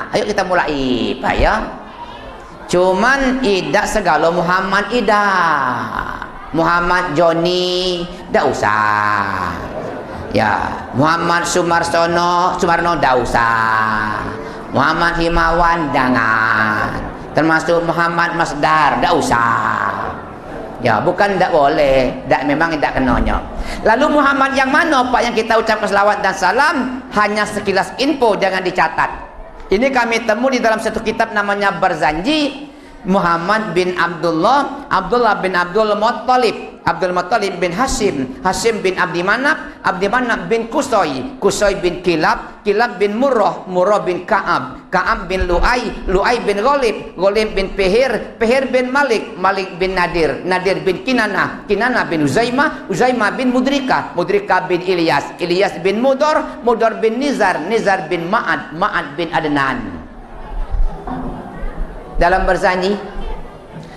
Speaker 4: Ayo kita mulai Pak ya. Cuman tidak segala Muhammad idah. Muhammad Joni tidak usah ya. Muhammad Sumarno tidak usah. Muhammad Himawan jangan. Termasuk Muhammad Masdar tidak usah ya. Bukan tidak boleh, memang tidak kenanya. Lalu Muhammad yang mana Pak yang kita ucapkan selawat dan salam? Hanya sekilas info, jangan dicatat. Ini kami temu di dalam satu kitab namanya Barzanji. Muhammad bin Abdullah, Abdullah bin Abdul Muttalib, Abdul Muttalib bin Hashim, Hashim bin Abdi Manaf, Abdi Manaf bin Kusoi, Kusoi bin Kilab, Kilab bin Murrah, Murrah bin Ka'ab, Ka'ab bin Lu'ay, Lu'ay bin Ghalib, Ghalib bin Pihir, Pihir bin Malik, Malik bin Nadir, Nadir bin Kinanah, Kinanah bin Uzaimah, Uzaimah bin Mudrika, Mudrika bin Ilyas, Ilyas bin Mudor, Mudor bin Nizar, Nizar bin Ma'ad, Ma'ad bin Adnan. Dalam Barzanji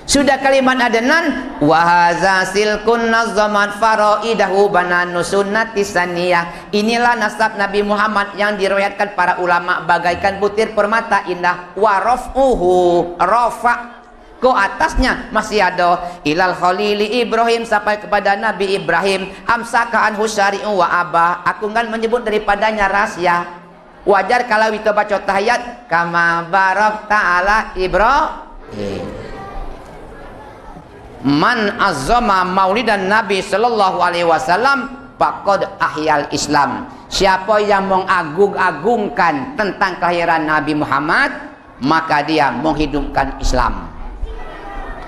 Speaker 4: sudah kalimat Adnan, wa hadza silkun nazamat faraidahu bananu sunnati saniyah. Inilah nasab Nabi Muhammad yang diriwayatkan para ulama bagaikan butir permata indah. Wa rafuhu, rafa, ke atasnya masih ada ilal khalili Ibrahim, sampai kepada Nabi Ibrahim. Amsaka anhu syari'u wa abah, aku kan menyebut daripadanya rahasia. Wajar kalau kita baca tahiyat kama barak ta'ala Ibrahim. Man azzama maulidan Nabi sallallahu alaihi wasallam faqad ahyal Islam. Siapa yang mengagung-agungkan tentang kelahiran Nabi Muhammad, maka dia menghidupkan Islam.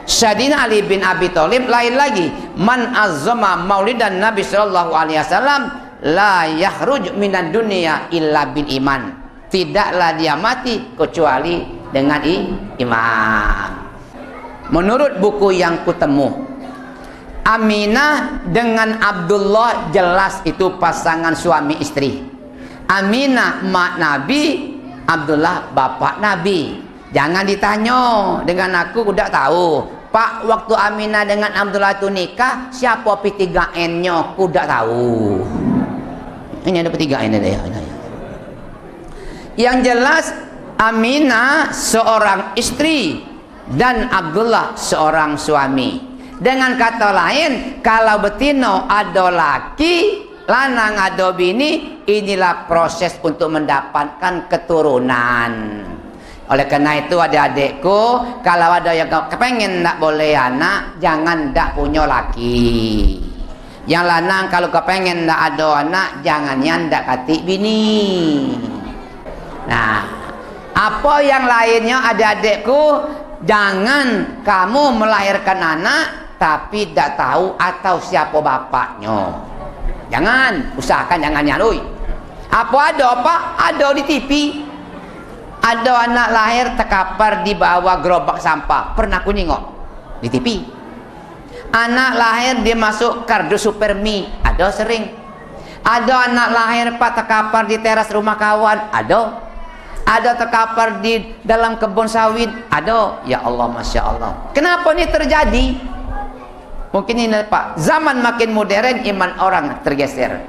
Speaker 4: Sayyidina Ali bin Abi Thalib lain lagi, man azzama maulidan Nabi sallallahu alaihi wasallam la yakhruj minan dunya illa bil iman. Tidaklah dia mati kecuali dengan iman. Menurut buku yang kutemu, Aminah dengan Abdullah jelas itu pasangan suami istri. Aminah mak Nabi, Abdullah bapak Nabi. Jangan ditanya dengan aku udah tahu. Pak, waktu Aminah dengan Abdullah itu nikah, siapa P3N-nya? Aku udah tahu. Ini ada P3N ada ya. Yang jelas Aminah seorang istri dan Abdullah seorang suami. Dengan kata lain, kalau betino ada laki, lanang ada bini, inilah proses untuk mendapatkan keturunan. Oleh karena itu adik-adikku, kalau ada yang kepengen nak boleh anak, jangan ndak punya laki. Yang lanang kalau kepengen ndak ada anak, jangan yang ndak katik bini. Nah, apa yang lainnya adik-adikku, jangan kamu melahirkan anak tapi tidak tahu atau siapa bapaknya. Jangan, usahakan jangan nyalui. Apa ada Pak? Ada di TV. Ada anak lahir terkapar di bawah gerobak sampah. Pernah aku nengok di TV. Anak lahir dia masuk kardus supermi. Ada sering. Ada anak lahir Pak terkapar di teras rumah kawan. Ada terkapar di dalam kebun sawit. Ada. Ya Allah, Masya Allah. Kenapa ini terjadi? Mungkin ini Pak, zaman makin modern, iman orang tergeser.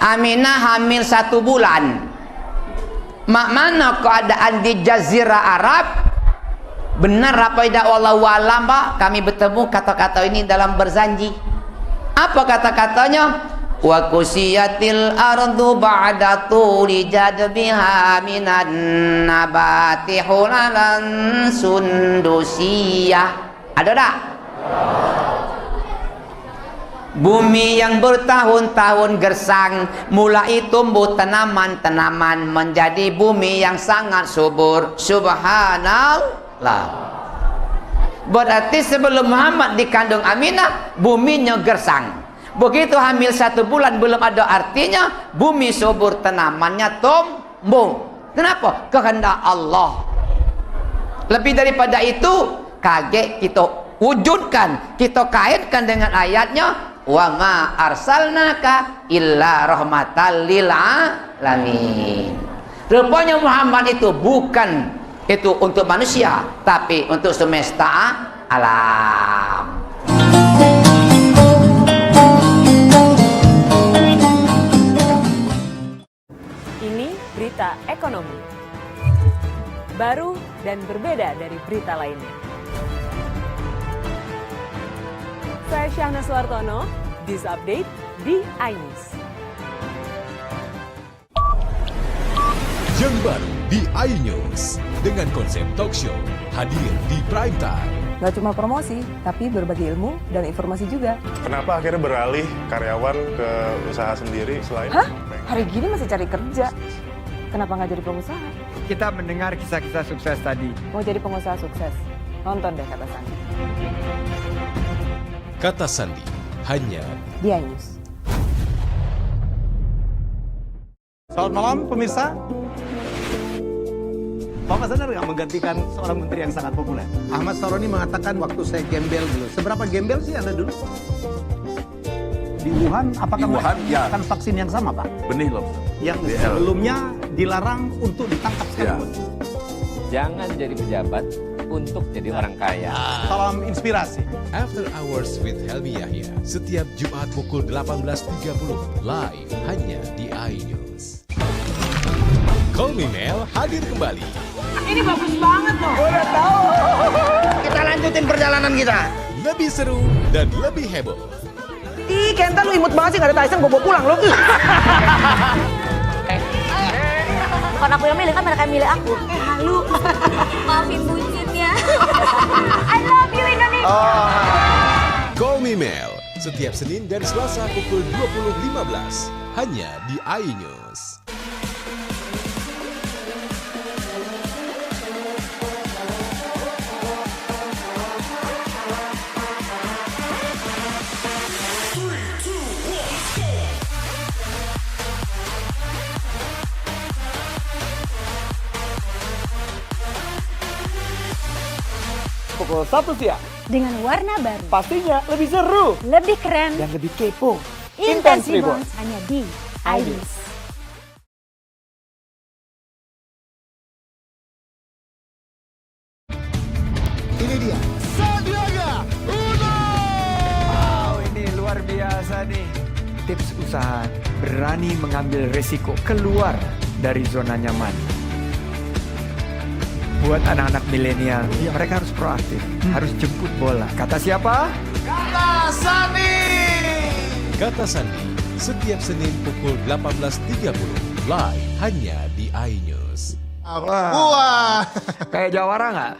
Speaker 4: Aminah hamil 1 bulan. Mak mana keadaan di Jazirah Arab? Benar apa tidak wallahu alam Pak? Kami bertemu kata-kata ini dalam berzanji. Apa kata-katanya? Wa kusiyatil ardu ba'da tuli jadbiha minan nabati hulalan sundusiyah. Ada tak? Bumi yang bertahun-tahun gersang mulai tumbuh tanaman-tanaman menjadi bumi yang sangat subur. Subhanallah. Berarti sebelum Muhammad dikandung Aminah, buminya gersang. Begitu hamil 1 bulan belum ada artinya bumi subur, tanamannya tumbuh. Kenapa? Kehendak Allah. Lebih daripada itu, kaget kita wujudkan, kita kaitkan dengan ayatnya, wa ma arsalnaka illa rahmatan lil alamin. Rupanya Muhammad itu bukan itu untuk manusia, tapi untuk semesta alam.
Speaker 8: Ini berita ekonomi. Baru dan berbeda dari berita lainnya. Saya Syahna Suartono, This Update di iNews.
Speaker 9: Yang baru di iNews dengan konsep talk show hadir di prime time.
Speaker 21: Gak cuma promosi, tapi berbagi ilmu dan informasi juga.
Speaker 11: Kenapa akhirnya beralih karyawan ke usaha sendiri selain?
Speaker 21: Hah? Hari gini masih cari kerja. Kenapa nggak jadi pengusaha?
Speaker 14: Kita mendengar kisah-kisah sukses tadi.
Speaker 21: Mau jadi pengusaha sukses? Nonton deh Kata Sandi.
Speaker 9: Kata Sandi hanya
Speaker 21: di iNews.
Speaker 12: Selamat malam pemirsa. Bapak sadar nggak menggantikan seorang menteri yang sangat populer? Ahmad Saroni mengatakan waktu saya gembel dulu. Seberapa gembel sih Anda dulu? Di Wuhan, apakah
Speaker 6: ya.
Speaker 12: akan vaksin yang sama Pak?
Speaker 6: Benih loh.
Speaker 12: Yang sebelumnya dilarang untuk ditangkap sekalipun.
Speaker 13: Jangan jadi pejabat untuk jadi orang kaya.
Speaker 12: Salam inspirasi.
Speaker 9: After Hours with Helmi Yahya setiap Jumat pukul 18.30 live hanya di iNews. Call Me Mel hadir kembali.
Speaker 17: Ini bagus banget loh.
Speaker 18: Udah tahu. Kita lanjutin perjalanan kita.
Speaker 9: Lebih seru dan lebih heboh.
Speaker 17: Ih, Kenta lu imut banget sih, gak ada Tyson, gue bawa pulang lo.
Speaker 10: Bukan aku yang milih, kan mereka yang milih aku. Halu. Maafin bucin ya. I love you Indonesia.
Speaker 9: Call Me Mel setiap Senin dan Selasa pukul 20.15 hanya di iNews.
Speaker 14: pukul 1 siang.
Speaker 6: Dengan warna baru.
Speaker 14: Pastinya lebih seru.
Speaker 6: Lebih keren.
Speaker 14: Dan lebih kepo.
Speaker 6: Intense Reborns hanya di iNews.
Speaker 14: Ini dia Sandiaga Uno. Wow, ini luar biasa nih. Tips usaha, berani mengambil resiko, keluar dari zona nyaman. Buat anak-anak milenial, mereka harus proaktif, harus jemput bola. Kata siapa?
Speaker 9: Kata Sandi. Kata Sandi, setiap Senin pukul 18.30 live hanya di iNews.
Speaker 14: Wah, kayak jawara nggak?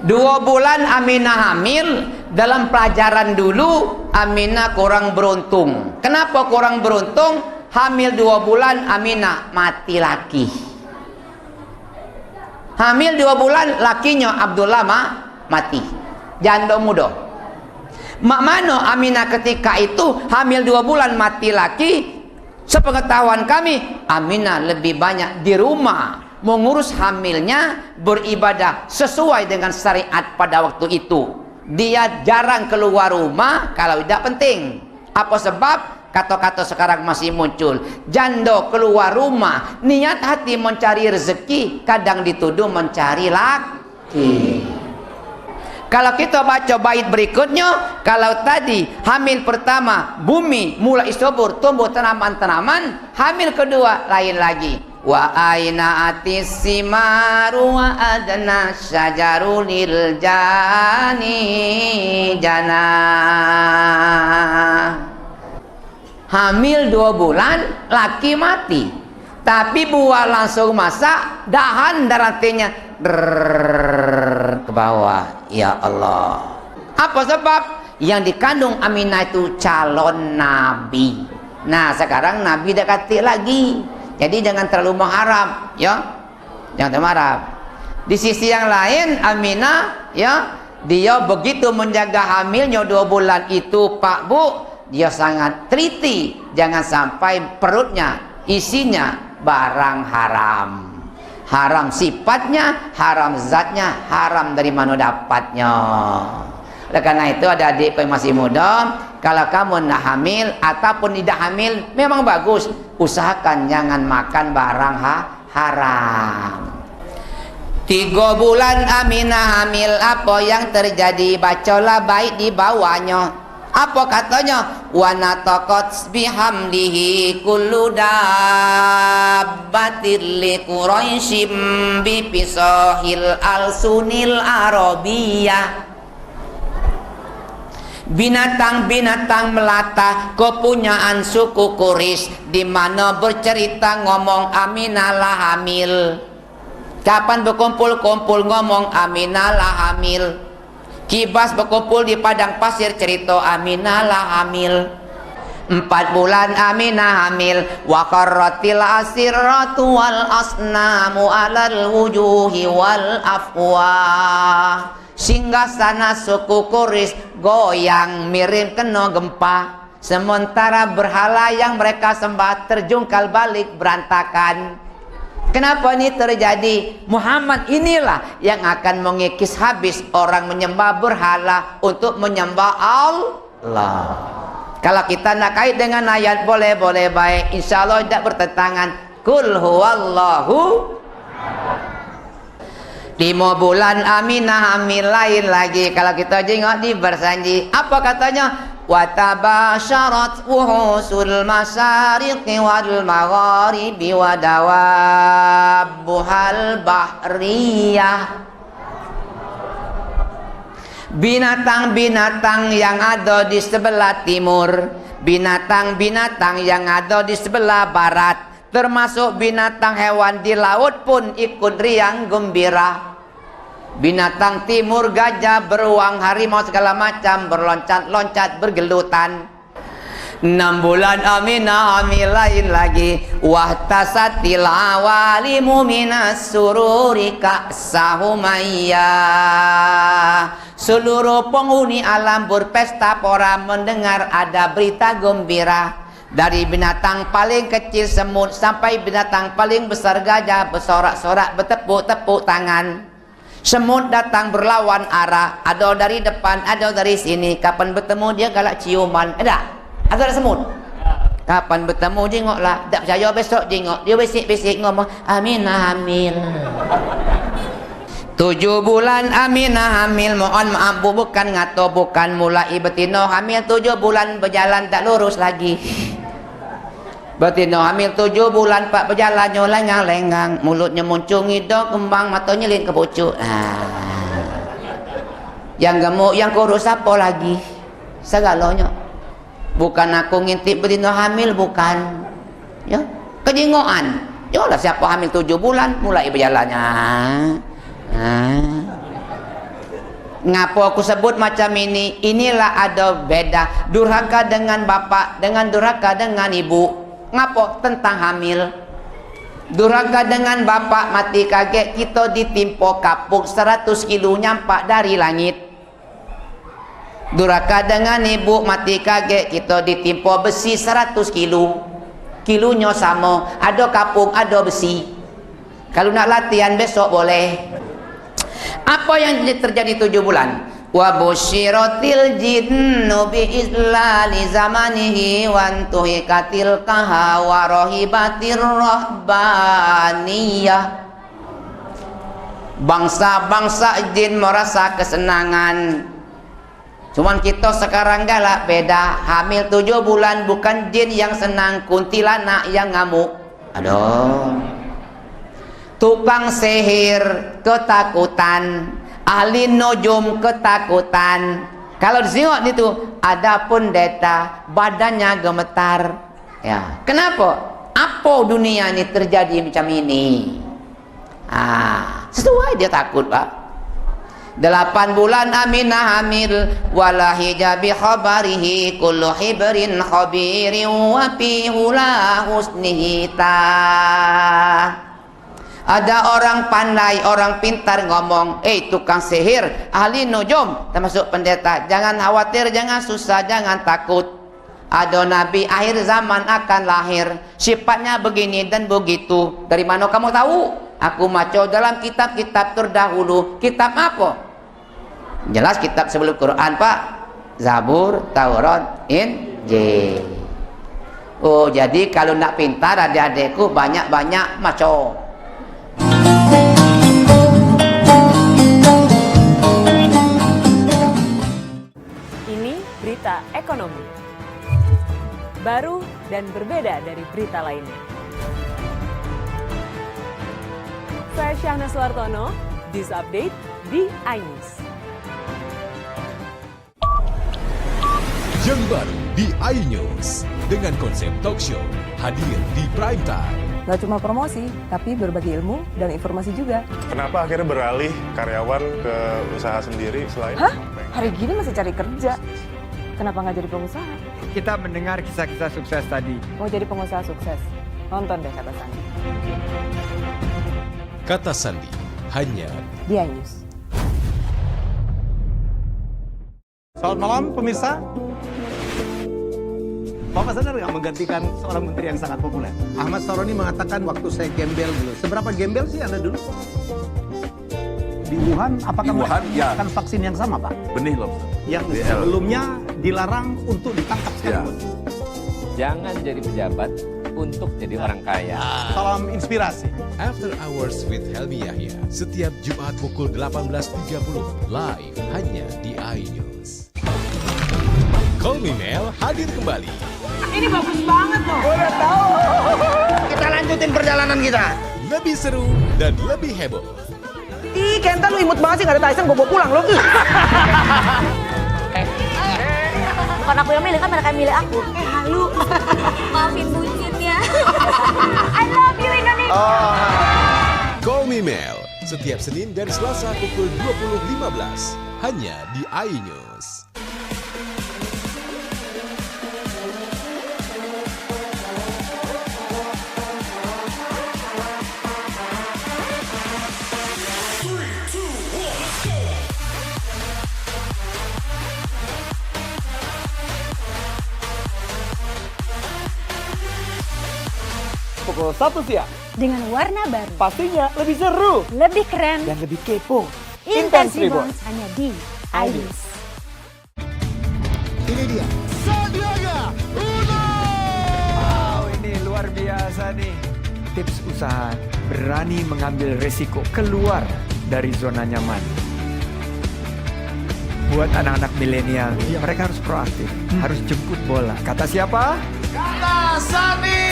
Speaker 4: Dua bulan Aminah hamil. Dalam pelajaran dulu Aminah kurang beruntung. Kenapa kurang beruntung? Hamil 2 bulan Aminah mati laki. Hamil 2 bulan lakinya Abdullah mati. Janda muda. Mak mano Aminah ketika itu hamil 2 bulan mati laki. Sepengetahuan kami Aminah lebih banyak di rumah mengurus hamilnya, beribadah sesuai dengan syariat pada waktu itu. Dia jarang keluar rumah kalau tidak penting. Apa sebab? Kata-kata sekarang masih muncul. Janda keluar rumah niat hati mencari rezeki, kadang dituduh mencari laki. Kalau kita baca bait berikutnya, kalau tadi hamil pertama bumi mulai subur, tumbuh tanaman-tanaman, hamil kedua lain lagi. Wa aina atis simaru wa adna syajaru lil jani jana. Hamil 2 bulan laki mati, tapi buah langsung masak, dahan daratinya ke bawah. Ya Allah, apa sebab? Yang dikandung Aminah itu calon nabi. Nah sekarang nabi dekati lagi. Jadi jangan terlalu mengharap, ya. Jangan terlalu mengharap. Di sisi yang lain, Aminah, ya, dia begitu menjaga hamilnya 2 bulan itu, Pak Bu, dia sangat teliti, jangan sampai perutnya isinya barang haram. Haram sifatnya, haram zatnya, haram dari mana dapatnya. Oleh karena itu ada adik yang masih muda, kalau kamu nak hamil ataupun tidak hamil, memang bagus. Usahakan jangan makan barang haram. 3 bulan Aminah hamil, apa yang terjadi? Bacalah bait di bawahnya. Apa katanya? Wa nataqat bihamdihi kullu dabbatil li quraisyim bi pisahil alsunil arabiyah. Binatang-binatang melata kepunyaan suku Quraisy, di mana bercerita ngomong Aminah lah hamil. Kapan berkumpul-kumpul ngomong Aminah lah hamil. Kibas berkumpul di padang pasir cerita Aminah lah hamil. 4 bulan Aminah hamil. Wa qarratil asiratu wal asnamu alal wujuhi wal afwah. Singgasana suku Quraisy goyang mirip kena gempa, sementara berhala yang mereka sembah terjungkal balik berantakan. Kenapa ini terjadi? Muhammad inilah yang akan mengikis habis orang menyembah berhala untuk menyembah Allah. Kalau kita nak kait dengan ayat boleh baik, insya Allah tidak bertentangan. Kul huwallahu. 5 bulan Aminah hamil lain lagi. Kalau kita jengok di bersanji, apa katanya? Wa tabasyarat wuhusul masyariqi wal magharibi wa dawabbuhal bahriyah. Binatang-binatang yang ada di sebelah timur, binatang-binatang yang ada di sebelah barat, termasuk binatang hewan di laut pun ikut riang gembira. Binatang timur gajah, beruang, harimau segala macam berloncat-loncat bergelutan. 6 bulan Aminah hamil lain lagi. Wahtasatil awalimu minas sururi ka'sahumayyah. Seluruh penghuni alam berpesta pora mendengar ada berita gembira. Dari binatang paling kecil semut sampai binatang paling besar gajah bersorak-sorak bertepuk-tepuk tangan. Semut datang berlawan arah, ada dari depan, ada dari sini. Kapan bertemu dia galak ciuman. Ada semut. Kapan bertemu jengoklah. Tak percaya besok jengok. Dia bisik-bisik ngomong, Aminah hamil. 7 bulan Aminah hamil. Mohon maaf bu, bukan ngato, bukan mulai betina hamil 7 bulan berjalan tak lurus lagi. Betina hamil 7 bulan pak berjalannya lengang-lengang, mulutnya muncung hidung kembang, matanya lin ke pucuk. Yang gemuk yang kurus apa lagi? Segalanya. Bukan aku ngintip betina hamil, bukan. Ya, kejingoan. Yalah siapa hamil 7 bulan mulai berjalannya. Ngapa aku sebut macam ini? Inilah ada beda durhaka dengan bapak dengan durhaka dengan ibu. Ngapa tentang hamil? Durhaka dengan bapak mati kaget kita ditimpa kapuk 100 kilo nyampak dari langit. Durhaka dengan ibu mati kaget kita ditimpa besi 100 kilo. Kilonya sama, ada kapuk ada besi. Kalau nak latihan besok boleh. Apa yang terjadi 7 bulan? Wa busyiratil jinnu bi islali zamanihi wa antuhikatil kaha wa rahibatir rahbaniyah. Bangsa-bangsa jin merasa kesenangan. Cuman kita sekarang galak beda. Hamil 7 bulan bukan jin yang senang, kuntilanak yang ngamuk. Aduh. Tukang sihir ketakutan. Ahli nujum ketakutan. Kalau disingok itu ada pendeta badannya gemetar. Ya, kenapa? Apa dunia ini terjadi macam ini? Sesuai dia takut, Pak. 8 bulan Aminah hamil wala hijabi khabarihi kullu hibrin khabirin wa fi hula husnihi ta. Ada orang pandai, orang pintar ngomong, tukang sihir, ahli nujum, termasuk pendeta, jangan khawatir, jangan susah, jangan takut. Ada nabi akhir zaman akan lahir, sifatnya begini dan begitu. Dari mana kamu tahu? Aku baca dalam kitab-kitab terdahulu. Kitab apa? Jelas kitab sebelum Quran, Pak. Zabur, Taurat, Injil. Oh, jadi kalau nak pintar adik-adikku banyak-banyak maco.
Speaker 8: Ini berita ekonomi. Baru dan berbeda dari berita lainnya. Saya Syahna Suartono, News Update di iNews.
Speaker 9: Yang baru di iNews dengan konsep talk show hadir di prime time.
Speaker 21: Gak cuma promosi, tapi berbagi ilmu dan informasi juga.
Speaker 11: Kenapa akhirnya beralih karyawan ke usaha sendiri selain?
Speaker 21: Hah? Hari gini masih cari kerja. Kenapa nggak jadi pengusaha?
Speaker 14: Kita mendengar kisah-kisah sukses tadi.
Speaker 21: Mau jadi pengusaha sukses? Nonton deh Kata Sandi.
Speaker 9: Kata Sandi hanya
Speaker 21: di iNews.
Speaker 12: Selamat malam pemirsa. Bapak sadar nggak menggantikan seorang menteri yang sangat populer? Ahmad Saroni mengatakan waktu saya gembel dulu. Seberapa gembel sih Anda dulu? Di Wuhan, apakah mereka menggunakan vaksin yang sama, Pak?
Speaker 2: Benih loh.
Speaker 12: Yang sebelumnya dilarang untuk ditangkap sekalipun.
Speaker 13: Jangan jadi pejabat untuk jadi orang kaya.
Speaker 12: Salam inspirasi.
Speaker 9: After Hours with Helmi Yahya setiap Jumat pukul 18.30 live hanya di iNews. Call Me Mel hadir kembali.
Speaker 17: Ini bagus banget loh. Udah tahu. Kita lanjutin perjalanan kita.
Speaker 9: Lebih seru dan lebih heboh.
Speaker 17: Ih, Kenta lu imut banget sih, gak ada Tyson, gue bawa pulang lo.
Speaker 10: Bukan aku yang milih, kan mereka yang milih aku.
Speaker 17: Halu.
Speaker 10: Maafin bucin ya. I love you Indonesia.
Speaker 9: Call Me Mel setiap Senin dan Selasa pukul 20.15 hanya di iNews.
Speaker 2: pukul 1 siang.
Speaker 6: Dengan warna baru.
Speaker 2: Pastinya lebih seru.
Speaker 6: Lebih keren.
Speaker 2: Dan lebih kepo.
Speaker 6: Intense Reborn hanya di iNews.
Speaker 12: Ini dia Sandiaga Uno.
Speaker 14: Wow, ini luar biasa nih. Tips usaha, berani mengambil resiko, keluar dari zona nyaman. Buat anak-anak milenial, mereka harus proaktif, harus jemput bola. Kata siapa?
Speaker 12: Kata Sandi.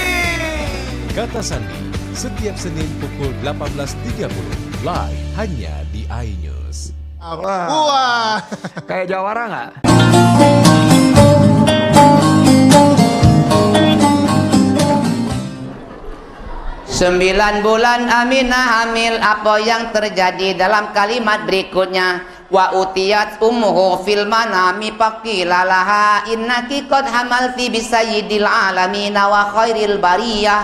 Speaker 9: Kata Sandi, setiap Senin pukul 18.30, live hanya di iNews.
Speaker 12: Wah.
Speaker 14: Kayak jawara nggak?
Speaker 4: Sembilan bulan Aminah hamil, apa yang terjadi dalam kalimat berikutnya? Wa utiyat ummuhu fil manami faqila laha innaki qad hamalti bi sayyidil alamin wa khairil bariyah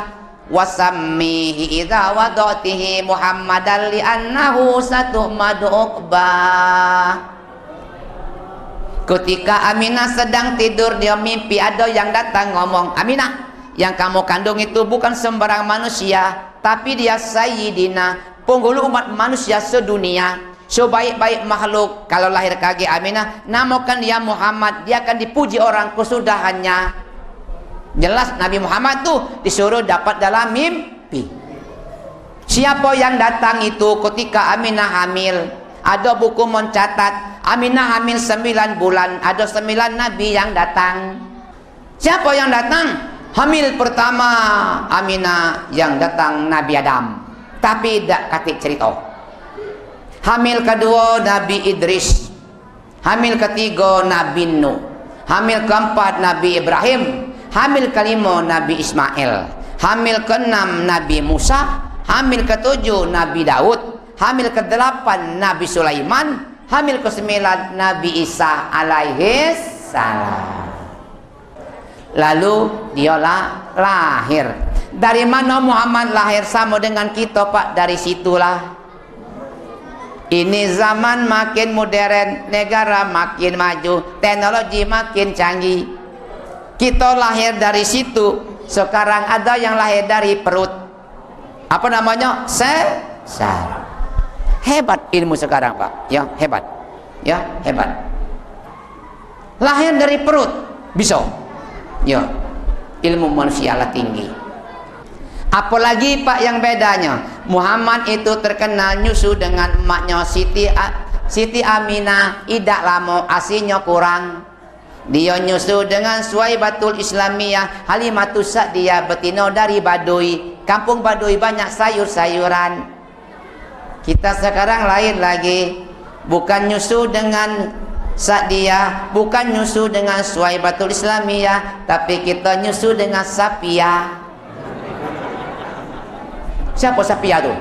Speaker 4: wa sammihi idza wada'tihi Muhammadan li annahu satuhmadu uqbah. Ketika Aminah sedang tidur, dia mimpi ada yang datang ngomong, Aminah, yang kamu kandung itu bukan sembarang manusia, tapi dia Sayyidina, penghulu umat manusia sedunia, sebaik-baik makhluk. Kalau lahir kaki Aminah, namakan dia Muhammad, dia akan dipuji orang kesudahannya. Jelas Nabi Muhammad tuh disuruh dapat dalam mimpi. Siapa yang datang itu ketika Aminah hamil? Ada buku mencatat Aminah hamil 9 bulan, ada 9 nabi yang datang. Siapa yang datang? Hamil pertama Aminah yang datang Nabi Adam, tapi tidak katik cerita. Hamil kedua Nabi Idris, hamil ketiga Nabi Nuh, hamil keempat Nabi Ibrahim, hamil kelima Nabi Ismail, hamil keenam Nabi Musa, hamil ketujuh Nabi Daud, hamil ke-8 Nabi Sulaiman, hamil ke-9 Nabi Isa alaihi salam. Lalu dialah lahir. Dari mana Muhammad lahir? Sama dengan kita, Pak, dari situlah. Ini zaman makin modern, negara makin maju, teknologi makin canggih. Kita lahir dari situ. Sekarang ada yang lahir dari perut. Apa namanya? Sesar. Hebat ilmu sekarang, Pak. Ya, hebat. Ya, hebat. Lahir dari perut bisa. Ya, ilmu manusia lah tinggi. Apalagi, Pak, yang bedanya, Muhammad itu terkenal nyusu dengan emaknya Siti Aminah, idak lama asinya kurang. Dia nyusu dengan Suwaibatul Islamiyah, Halimatus Sa'diyah, betina dari Baduy. Kampung Baduy banyak sayur-sayuran. Kita sekarang lain lagi, bukan nyusu dengan Sa'diyah, bukan nyusu dengan Suwaibatul Islamiyah, tapi kita nyusu dengan Sapia. Siapa Sapia tuh?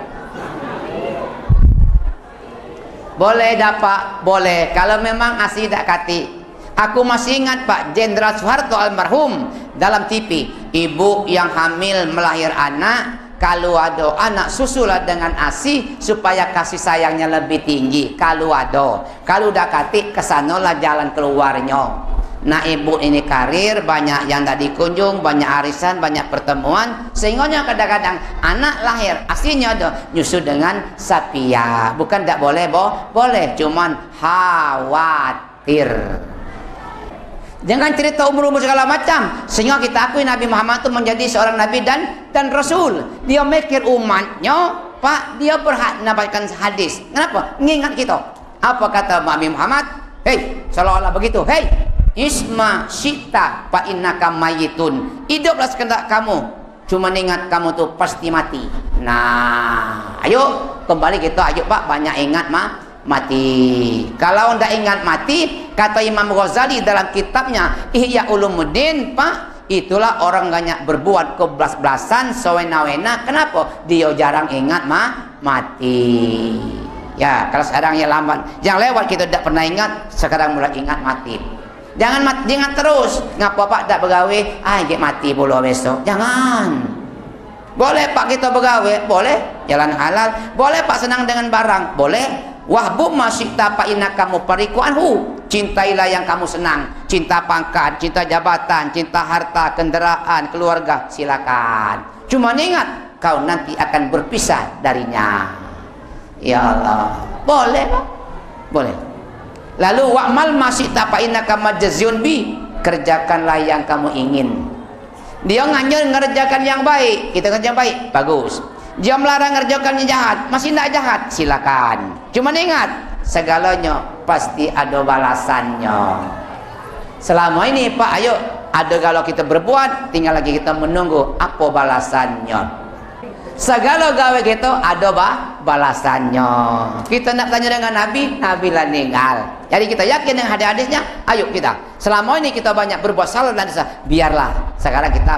Speaker 4: Boleh dapat, boleh. Kalau memang asli tak kati. Aku masih ingat, Pak, Jenderal Soeharto almarhum dalam TV, ibu yang hamil melahir anak, kalau ada anak susulah dengan ASI supaya kasih sayangnya lebih tinggi. Kalau ada, kalau udah katik kesanalah jalan keluarnya. Nah, ibu ini karir, banyak yang tak dikunjung, banyak arisan, banyak pertemuan, sehingga kadang-kadang anak lahir aslinya ada nyusu dengan Sapia. Bukan tak boleh, boleh, cuman khawatir. Jangan cerita umur-umur segala macam, sehingga kita akui Nabi Muhammad itu menjadi seorang Nabi dan Rasul. Dia mikir umatnya, Pak, dia berhak mendapatkan hadis. Kenapa? Mengingat kita. Apa kata Nabi Muhammad? Hei, seolah-olah begitu. Hei, isma syita fa innaka mayitun. Hiduplah sekendak kamu. Cuma ingat kamu tuh pasti mati. Nah, ayo kembali kita, ayo Pak, banyak ingat mati. Kalau ndak ingat mati, kata Imam Ghazali dalam kitabnya Ihya Ulumuddin, Pak, itulah orang banyak berbuat keblas-blasan, sewena-wena. Kenapa? Dia jarang ingat mati. Ya, kalau sekarang ya lambat. Yang lewat kita tidak pernah ingat, sekarang mulai ingat mati. Jangan terus. Ngapa, Pak, tak begawe? Ingat mati pula besok. Jangan. Boleh, Pak, kita begawe, boleh. Jalan halal, boleh, Pak, senang dengan barang, boleh. Wahbu masyikta fa innakamu parikuanhu. Cintailah yang kamu senang. Cinta pangkat, cinta jabatan, cinta harta, kendaraan, keluarga, silakan. Cuma ingat, kau nanti akan berpisah darinya. Ya Allah, boleh Pak? Boleh. Lalu wa'mal masih tak innaka majzun bi, kerjakanlah yang kamu ingin. Dia ngerjakan yang baik, kita kerja yang baik, bagus. Dia melarang ngerjakan yang jahat, masih tidak jahat, silakan. Cuma ingat, segalanya pasti ada balasannya. Selama ini Pak, ayo, ada kalau kita berbuat, tinggal lagi kita menunggu apa balasannya. Segala gawe kita ada balasannya. Kita nak tanya dengan Nabi, Nabi lah ninggal. Jadi kita yakin dengan hadis-hadisnya, ayo kita. Selama ini kita banyak berbuat salah dan dosa, biarlah sekarang kita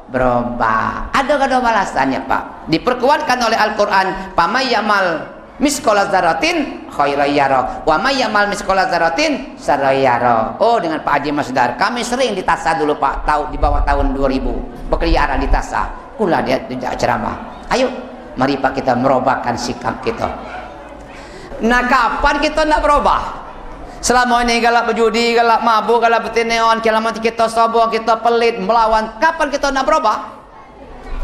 Speaker 4: berubah. Ada balasannya Pak. Diperkuatkan oleh Al-Quran, "Pamay yamal miskola zaratin khairan yara, wa may yamal miskola zaratin syarran yara." Oh, dengan Pak Haji Masdar, kami sering di Tasa dulu Pak, di bawah tahun 2000, berkeliaran di Tasa. Pula dia tidak ceramah. Ayo, mari Pak kita merubahkan sikap kita. Nah, kapan kita nak berubah? Selama ini galak berjudi, galak mabuk, galak bertineon, kiamat kita sombong, kita pelit, melawan. Kapan kita nak berubah?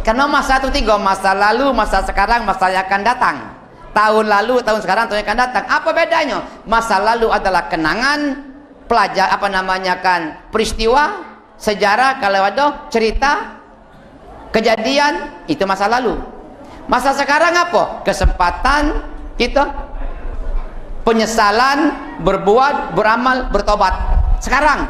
Speaker 4: Karena masa itu tiga, masa lalu, masa sekarang, masa yang akan datang. Tahun lalu, tahun sekarang, tahun yang akan datang. Apa bedanya? Masa lalu adalah kenangan, peristiwa, sejarah, kalau ada cerita, kejadian, itu masa lalu. Masa sekarang apa? Kesempatan kita, penyesalan, berbuat, beramal, bertobat. Sekarang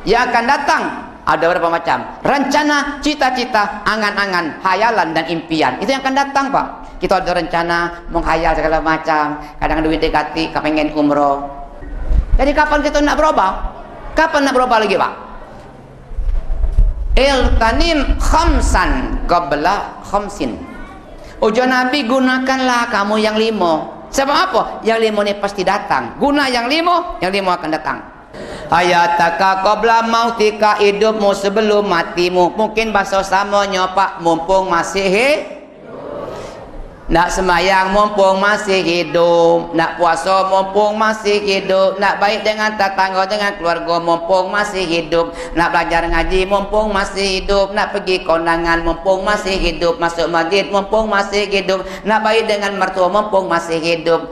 Speaker 4: yang akan datang ada berapa macam rencana, cita-cita, angan-angan, hayalan dan impian. Itu yang akan datang Pak. Kita ada rencana menghayal segala macam, kadang duit dekati kepengen umroh. Jadi kapan kita nak berubah? Kapan nak berubah lagi Pak? Iltanim khamsan qabla khamsin. Ujar Nabi, gunakanlah kamu yang 5. Sebab apa? Yang 5 ini pasti datang. Guna yang 5 akan datang. Hayataka qabla mautika, hidupmu sebelum matimu. Mungkin bahasa samanya Pak, mumpung masih hidup. Nak semayang mumpung masih hidup, nak puasa mumpung masih hidup, nak baik dengan tetangga, dengan keluarga mumpung masih hidup, nak belajar ngaji mumpung masih hidup, nak pergi kondangan mumpung masih hidup, masuk masjid mumpung masih hidup, nak baik dengan mertua mumpung masih hidup.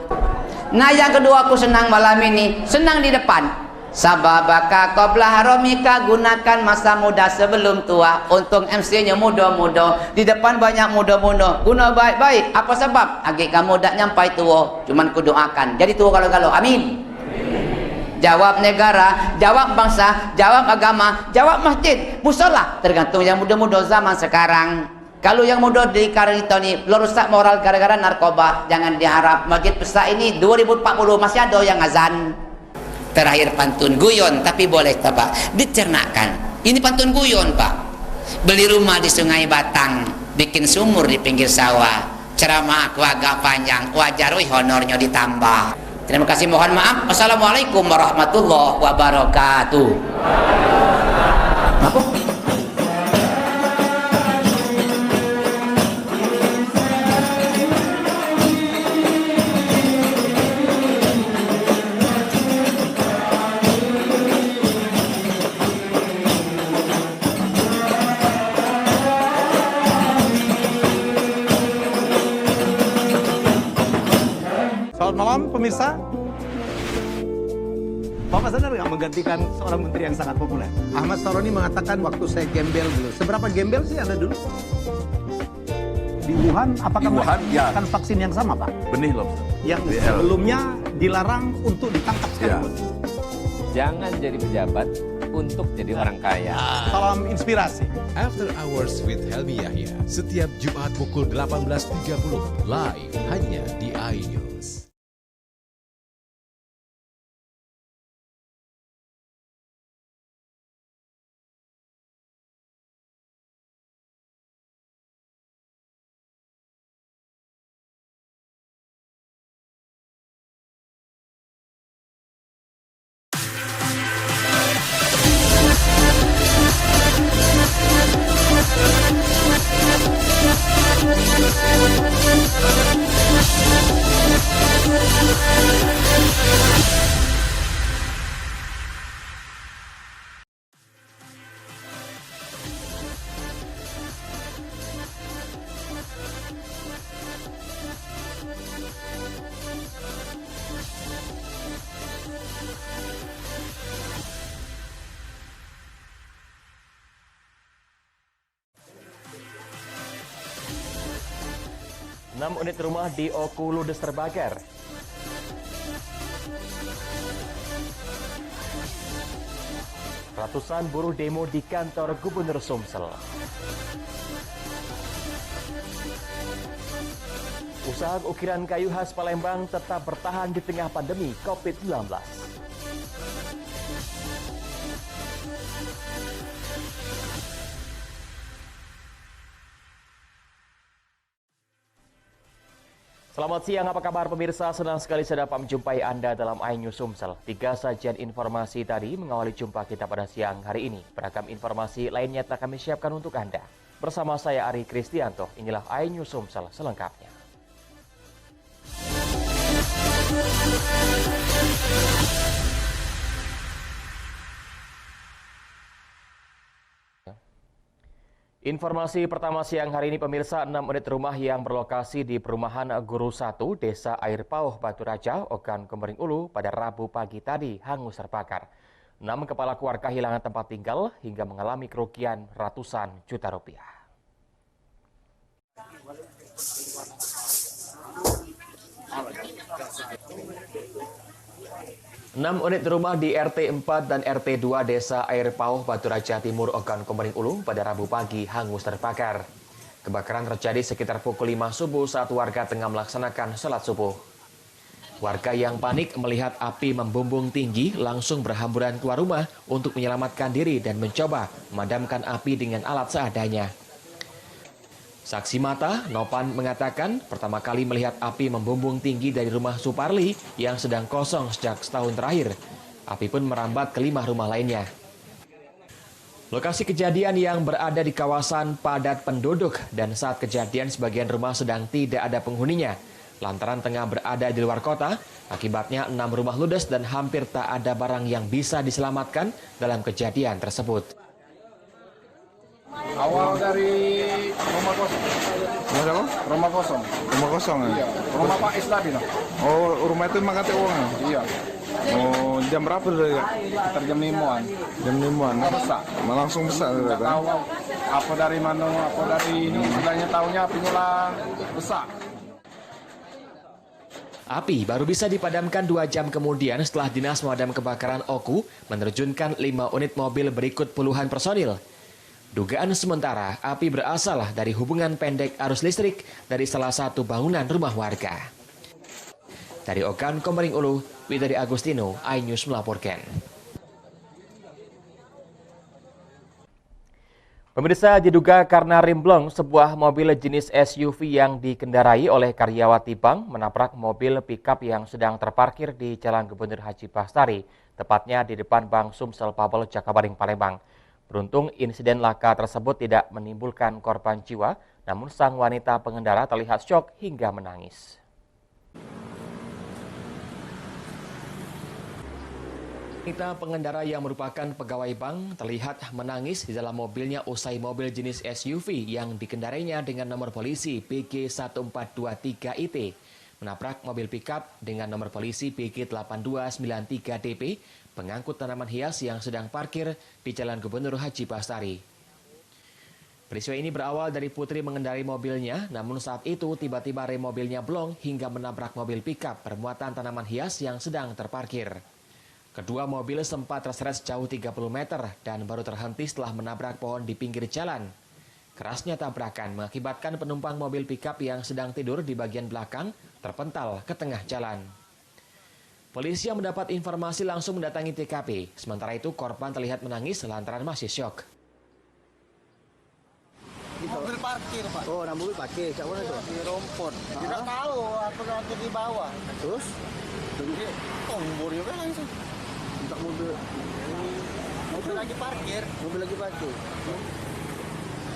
Speaker 4: Nah, yang kedua aku senang malam ini, senang di depan. Sababaka qabla haramika, gunakan masa muda sebelum tua. Untung MC-nya muda-muda, di depan banyak muda-muda. Guna baik-baik. Apa sebab? Agi kamu tak nyampai tua, cuman kudoakan jadi tua galau-galau. Amin. Jawab negara, jawab bangsa, jawab agama, jawab masjid, musola. Tergantung yang muda-muda zaman sekarang. Kalau yang muda di kita ni rusak moral gara-gara narkoba, jangan diharap. Masjid besar ini 2040 masih ada yang azan. Terakhir pantun guyon, tapi boleh tak Pak dicernakkan. Ini pantun guyon Pak. Beli rumah di Sungai Batang, bikin sumur di pinggir sawah, ceramah aku agak panjang, wajar honornya ditambah. Terima kasih, mohon maaf. Assalamualaikum warahmatullahi wabarakatuh. Apa?
Speaker 12: Selamat malam pemirsa. Bapak sadar nggak menggantikan seorang menteri yang sangat populer? Ahmad Saroni mengatakan waktu saya gembel dulu. Seberapa gembel sih Anda dulu? Di Wuhan, apakah menggunakan vaksin yang sama Pak?
Speaker 16: Benih lobster.
Speaker 12: Yang sebelumnya dilarang untuk ditangkap sekalipun.
Speaker 13: Jangan jadi pejabat untuk jadi orang kaya.
Speaker 12: Salam inspirasi.
Speaker 9: After Hours with Helmi Yahya, setiap Jumat pukul 18.30, live hanya di iNews.
Speaker 16: 6 unit rumah di Oku ludes terbakar. Ratusan buruh demo di kantor Gubernur Sumsel. Usaha ukiran kayu khas Palembang tetap bertahan di tengah pandemi COVID-19. Selamat siang, apa kabar pemirsa? Senang sekali saya dapat menjumpai Anda dalam iNews Sumsel. 3 sajian informasi tadi mengawali jumpa kita pada siang hari ini. Beragam informasi lainnya telah kami siapkan untuk Anda. Bersama saya Ari Kristianto, inilah iNews Sumsel selengkapnya. Informasi pertama siang hari ini pemirsa, 6 unit rumah yang berlokasi di perumahan Guru 1, Desa Air Pauh, Batu Raja, Ogan Komering Ulu pada Rabu pagi tadi hangus terbakar. 6 kepala keluarga kehilangan tempat tinggal hingga mengalami kerugian ratusan juta rupiah. Enam unit rumah di RT 4 dan RT 2 Desa Air Pauh, Batu Raja Timur, Ogan Komering Ulu pada Rabu pagi hangus terbakar. Kebakaran terjadi sekitar pukul 5 subuh saat warga tengah melaksanakan sholat subuh. Warga yang panik melihat api membumbung tinggi langsung berhamburan keluar rumah untuk menyelamatkan diri dan mencoba memadamkan api dengan alat seadanya. Saksi mata, Nopan mengatakan pertama kali melihat api membumbung tinggi dari rumah Suparli yang sedang kosong sejak setahun terakhir. Api pun merambat ke 5 rumah lainnya. Lokasi kejadian yang berada di kawasan padat penduduk dan saat kejadian sebagian rumah sedang tidak ada penghuninya. Lantaran tengah berada di luar kota, akibatnya 6 rumah ludes dan hampir tak ada barang yang bisa diselamatkan dalam kejadian tersebut.
Speaker 18: Awal dari rumah kosong. Rumah siapa? Rumah kosong. Rumah kosong ya? Iya. Rumah Pak Isladi no? Oh, rumah itu emang kata uang? Iya. Oh, jam berapa tuh? Sekitar jam 5-an. Jam 5-an? Besar. Langsung besar. Nggak tahu apa dari mana, apa dari ini. Sebenarnya tahunya apinya lah besar.
Speaker 16: Api baru bisa dipadamkan 2 jam kemudian setelah Dinas Pemadam Kebakaran Oku menerjunkan 5 unit mobil berikut puluhan personil. Dugaan sementara, api berasal dari hubungan pendek arus listrik dari salah satu bangunan rumah warga. Dari Ogan Komering Ulu, Widari Agustino, iNews melaporkan. Pemirsa, diduga karena rimblong, sebuah mobil jenis SUV yang dikendarai oleh karyawati bank menabrak mobil pickup yang sedang terparkir di Jalan Gubernur Haji Bastari, tepatnya di depan Bank Sumsel Pabel, Jakabaring, Palembang. Beruntung insiden laka tersebut tidak menimbulkan korban jiwa, namun sang wanita pengendara terlihat syok hingga menangis. Wanita pengendara yang merupakan pegawai bank terlihat menangis di dalam mobilnya usai mobil jenis SUV yang dikendarainya dengan nomor polisi BG1423IT menabrak mobil pickup dengan nomor polisi BG8293DP pengangkut tanaman hias yang sedang parkir di Jalan Gubernur Haji Bastari. Peristiwa ini berawal dari Putri mengendarai mobilnya, namun saat itu tiba-tiba rem mobilnya blong hingga menabrak mobil pickup bermuatan tanaman hias yang sedang terparkir. Kedua mobil sempat terseret sejauh 30 meter dan baru terhenti setelah menabrak pohon di pinggir jalan. Kerasnya tabrakan mengakibatkan penumpang mobil pickup yang sedang tidur di bagian belakang terpental ke tengah jalan. Polisi yang mendapat informasi langsung mendatangi TKP. Sementara itu korban terlihat menangis lantaran masih syok.
Speaker 17: Mobil parkir, Pak. Oh, mobil parkir. Siapa itu? Di rumput. Tidak tahu apa nanti di bawah. Terus? Jadi tombol juga langsung. Untuk mobil lagi parkir. Mobil lagi parkir.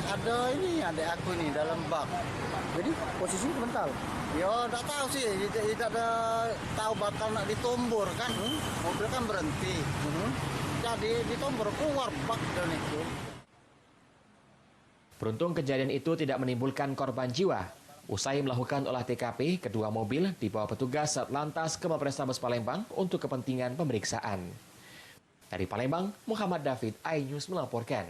Speaker 17: Ada ini, ada aku nih dalam bak. Jadi posisinya mental. Ya, enggak tahu sih. Tidak ada tahu bakal nak ditombor kan. Mobil kan berhenti. Jadi ditombor keluar bak dan itu.
Speaker 16: Beruntung kejadian itu tidak menimbulkan korban jiwa. Usai melakukan olah TKP, kedua mobil dibawa petugas Satlantas ke Mapolrestabes Palembang untuk kepentingan pemeriksaan. Dari Palembang, Muhammad David, iNews melaporkan.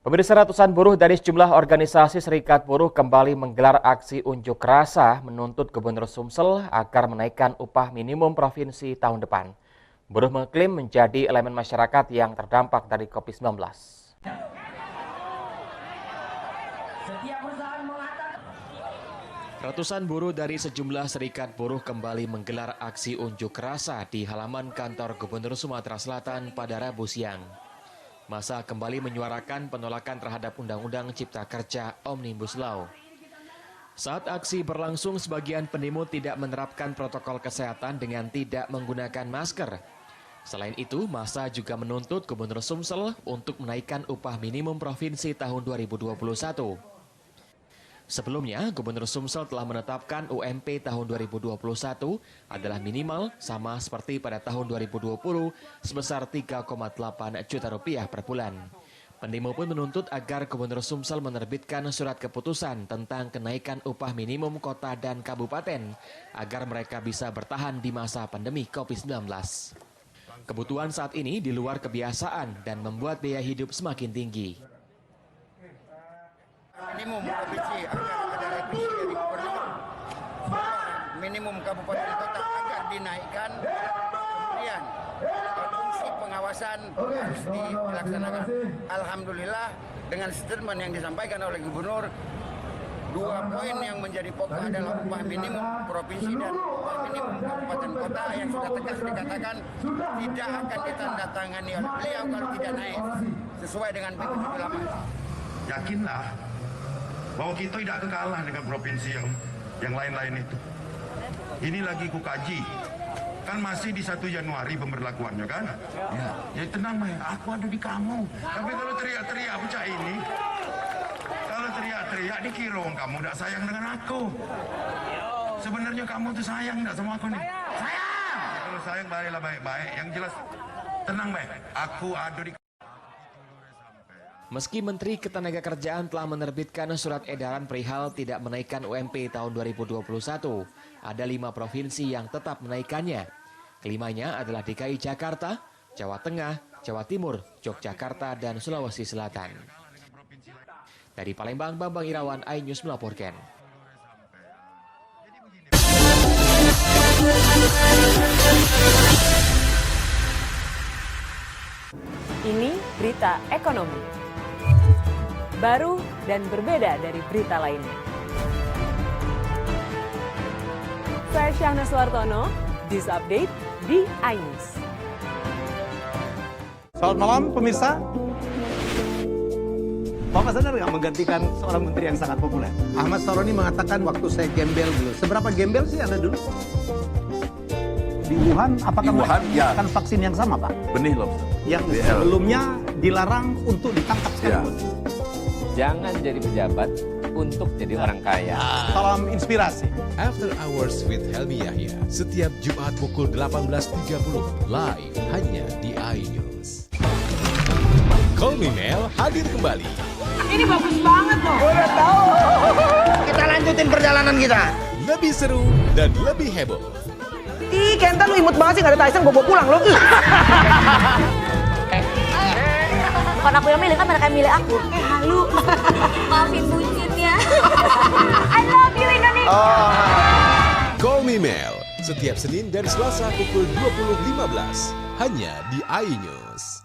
Speaker 3: Pemirsa, ratusan buruh dari sejumlah organisasi serikat buruh kembali menggelar aksi unjuk rasa menuntut Gubernur Sumsel agar menaikkan upah minimum provinsi tahun depan. Buruh mengklaim menjadi elemen masyarakat yang terdampak dari COVID-19.
Speaker 16: Ratusan buruh dari sejumlah serikat buruh kembali menggelar aksi unjuk rasa di halaman kantor Gubernur Sumatera Selatan pada Rabu siang. Masa kembali menyuarakan penolakan terhadap Undang-Undang Cipta Kerja Omnibus Law. Saat aksi berlangsung, sebagian pendemo tidak menerapkan protokol kesehatan dengan tidak menggunakan masker. Selain itu, masa juga menuntut Gubernur Sumsel untuk menaikkan upah minimum provinsi tahun 2021. Sebelumnya, Gubernur Sumsel telah menetapkan UMP tahun 2021 adalah minimal sama seperti pada tahun 2020 sebesar 3,8 juta rupiah per bulan. Pendemo pun menuntut agar Gubernur Sumsel menerbitkan surat keputusan tentang kenaikan upah minimum kota dan kabupaten agar mereka bisa bertahan di masa pandemi COVID-19. Kebutuhan saat ini di luar kebiasaan dan membuat biaya hidup semakin tinggi.
Speaker 17: Minimum provinsi agar ada revisi dari gubernur, minimum kabupaten kota agar dinaikkan, kemudian fungsi pengawasan harus dilaksanakan. Alhamdulillah dengan statement yang disampaikan oleh gubernur, 2 poin yang menjadi pokok adalah upah minimum provinsi dan upah minimum kabupaten kota yang sudah tegas dikatakan tidak akan ditandatangani oleh beliau kalau tidak naik sesuai dengan PP 78.
Speaker 22: Yakinlah bahwa kita tidak kekalah dengan provinsi yang lain-lain itu. Ini lagi kukaji. Kan masih di 1 Januari pemberlakuannya kan? Ya tenang Maya, aku ada di kamu. Tapi kalau teriak-teriak bocah ini, kalau teriak-teriak dikira kamu tidak sayang dengan aku. Sebenarnya kamu tuh sayang tidak sama aku nih? Sayang! Kalau sayang baiklah baik-baik. Yang jelas tenang Maya, aku ada di.
Speaker 16: Meski Menteri Ketenagakerjaan telah menerbitkan surat edaran perihal tidak menaikkan UMP tahun 2021, ada 5 provinsi yang tetap menaikkannya. Kelimanya adalah DKI Jakarta, Jawa Tengah, Jawa Timur, Yogyakarta, dan Sulawesi Selatan. Dari Palembang, Bambang Irawan, iNews melaporkan.
Speaker 8: Ini berita ekonomi. Baru dan berbeda dari berita lainnya. Saya Syahna Suartono, This Update di iNews.
Speaker 12: Selamat malam pemirsa. Bapak sadar nggak menggantikan seorang menteri yang sangat populer? Ahmad Saroni mengatakan waktu saya gembel dulu. Seberapa gembel sih Anda dulu? Di Wuhan, apakah menggunakan vaksin yang sama, Pak?
Speaker 18: Benih loh.
Speaker 12: Yang sebelumnya dilarang untuk ditangkap sekali.
Speaker 13: Jangan jadi pejabat untuk jadi orang kaya.
Speaker 12: Salam inspirasi.
Speaker 9: After Hours with Helmi Yahya, setiap Jumat pukul 18.30, live hanya di iNews. Call Me Mel hadir kembali.
Speaker 17: Ini bagus banget loh. Udah tahu. Kita lanjutin perjalanan kita.
Speaker 9: Lebih seru dan lebih heboh.
Speaker 17: Ih, Kenta lu imut banget sih, gak ada Tyson, gue bawa pulang lo.
Speaker 10: Bukan aku yang milih, kan mereka yang milih aku. Halu. Maafin bucinnya. I love you Indonesia.
Speaker 9: Call Me Mel, setiap Senin dan Selasa pukul 20.15, hanya di iNews.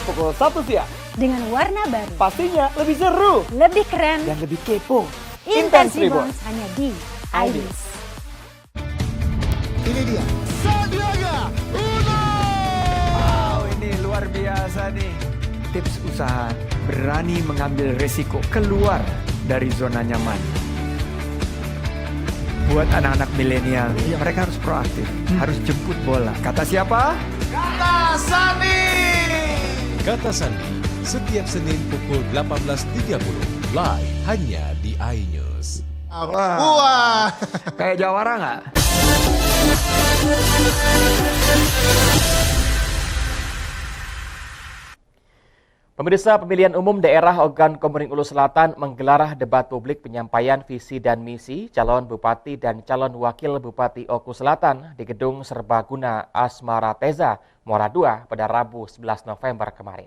Speaker 2: Pukul 1 siang.
Speaker 6: Dengan warna baru.
Speaker 2: Pastinya lebih seru.
Speaker 6: Lebih keren.
Speaker 2: Dan lebih kepo.
Speaker 6: Intense Reborn hanya di iNews.
Speaker 17: Ini dia. Sandiaga Uno.
Speaker 14: Wow, ini luar biasa nih. Tips usaha, berani mengambil resiko, keluar dari zona nyaman. Buat anak-anak milenial, mereka harus proaktif, harus jemput bola. Kata siapa?
Speaker 17: Kata Sandi.
Speaker 9: Kata Sandi, setiap Senin pukul 18.30, live hanya di iNews.
Speaker 14: Wah, kayak jawara nggak?
Speaker 3: Pemirsa, pemilihan umum daerah Ogan Komering Ulu Selatan menggelar debat publik penyampaian visi dan misi calon bupati dan calon wakil bupati Oku Selatan di Gedung Serbaguna Asmara Teza, Muara II pada Rabu 11 November kemarin.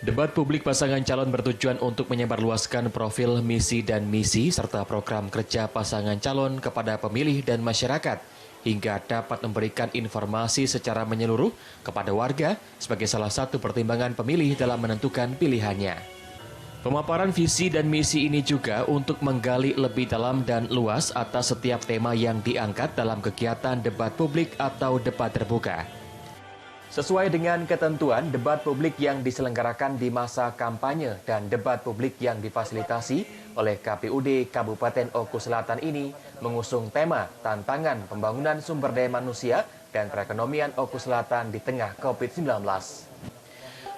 Speaker 16: Debat publik pasangan calon bertujuan untuk menyebarluaskan profil, misi, dan misi serta program kerja pasangan calon kepada pemilih dan masyarakat, hingga dapat memberikan informasi secara menyeluruh kepada warga sebagai salah satu pertimbangan pemilih dalam menentukan pilihannya. Pemaparan visi dan misi ini juga untuk menggali lebih dalam dan luas atas setiap tema yang diangkat dalam kegiatan debat publik atau debat terbuka. Sesuai dengan ketentuan, debat publik yang diselenggarakan di masa kampanye dan debat publik yang difasilitasi oleh KPUD Kabupaten Oku Selatan ini mengusung tema tantangan pembangunan sumber daya manusia dan perekonomian Oku Selatan di tengah COVID-19.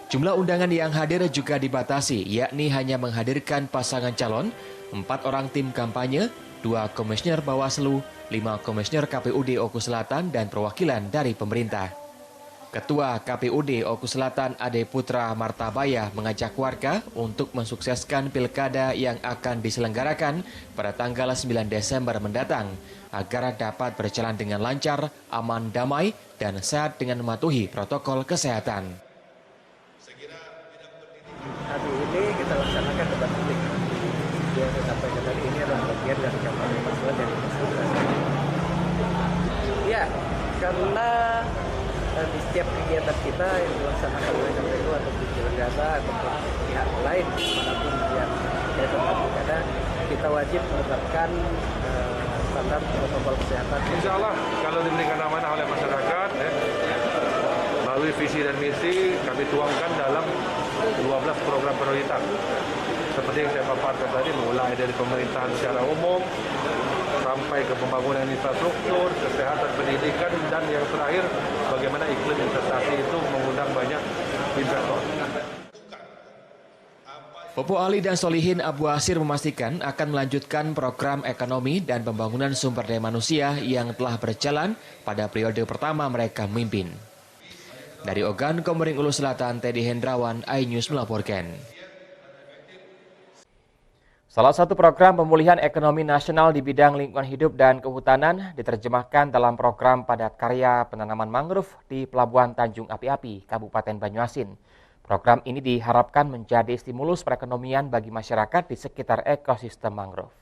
Speaker 16: Jumlah undangan yang hadir juga dibatasi, yakni hanya menghadirkan pasangan calon, 4 orang tim kampanye, 2 komisioner Bawaslu, 5 komisioner KPUD Oku Selatan, dan perwakilan dari pemerintah. Ketua KPUD Oku Selatan Ade Putra Martabaya mengajak warga untuk mensukseskan pilkada yang akan diselenggarakan pada tanggal 9 Desember mendatang agar dapat berjalan dengan lancar, aman, damai, dan sehat dengan mematuhi protokol kesehatan.
Speaker 15: Hari ini kita laksanakan debat publik. Yang saya sampaikan tadi ini adalah bagian dari kampanye paslon yang dilaksanakan. Ya, karena di setiap kegiatan kita yang dilaksanakan oleh KPU atau penyelenggara atau pihak lain manapun yang berkaitan dengan pilkada, kita wajib menerapkan standar protokol kesehatan.
Speaker 18: Insya Allah kalau diberikan amanah oleh masyarakat, melalui visi dan misi kami tuangkan dalam 12 program prioritas. Seperti yang saya paparkan tadi, mulai dari pemerintahan secara umum, sampai ke pembangunan infrastruktur, kesehatan, pendidikan, dan yang terakhir bagaimana iklim investasi itu mengundang banyak investor.
Speaker 16: Popo Ali dan Solihin Abu Asir memastikan akan melanjutkan program ekonomi dan pembangunan sumber daya manusia yang telah berjalan pada periode pertama mereka memimpin. Dari Ogan Komering Ulu Selatan, Teddy Hendrawan, iNews melaporkan.
Speaker 3: Salah satu program pemulihan ekonomi nasional di bidang lingkungan hidup dan kehutanan diterjemahkan dalam program padat karya penanaman mangrove di Pelabuhan Tanjung Api-Api, Kabupaten Banyuasin. Program ini diharapkan menjadi stimulus perekonomian bagi masyarakat di sekitar ekosistem mangrove.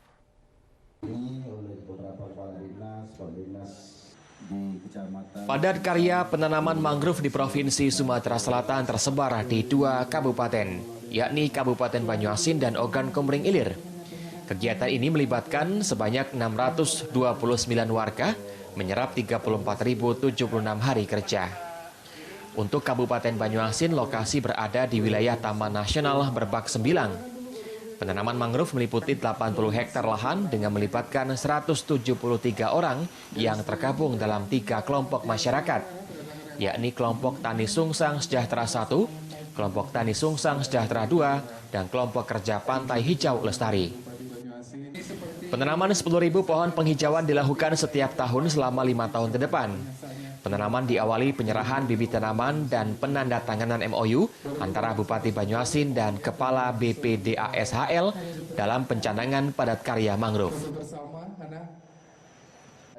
Speaker 16: Padat karya penanaman mangrove di Provinsi Sumatera Selatan tersebar di 2 kabupaten, yakni Kabupaten Banyuasin dan Ogan Komering Ilir. Kegiatan ini melibatkan sebanyak 629 warga, menyerap 34.076 hari kerja. Untuk Kabupaten Banyuasin, lokasi berada di wilayah Taman Nasional Merbak Sembilang. Penanaman mangrove meliputi 80 hektar lahan dengan melibatkan 173 orang yang tergabung dalam 3 kelompok masyarakat, yakni kelompok Tani Sungsang Sejahtera 1, kelompok Tani Sungsang Sejahtera 2, dan kelompok kerja Pantai Hijau Lestari. Penanaman 10.000 pohon penghijauan dilakukan setiap tahun selama 5 tahun ke depan. Penanaman diawali penyerahan bibit tanaman dan penandatanganan MOU antara Bupati Banyuasin dan Kepala BPDASHL dalam pencanangan padat karya mangrove.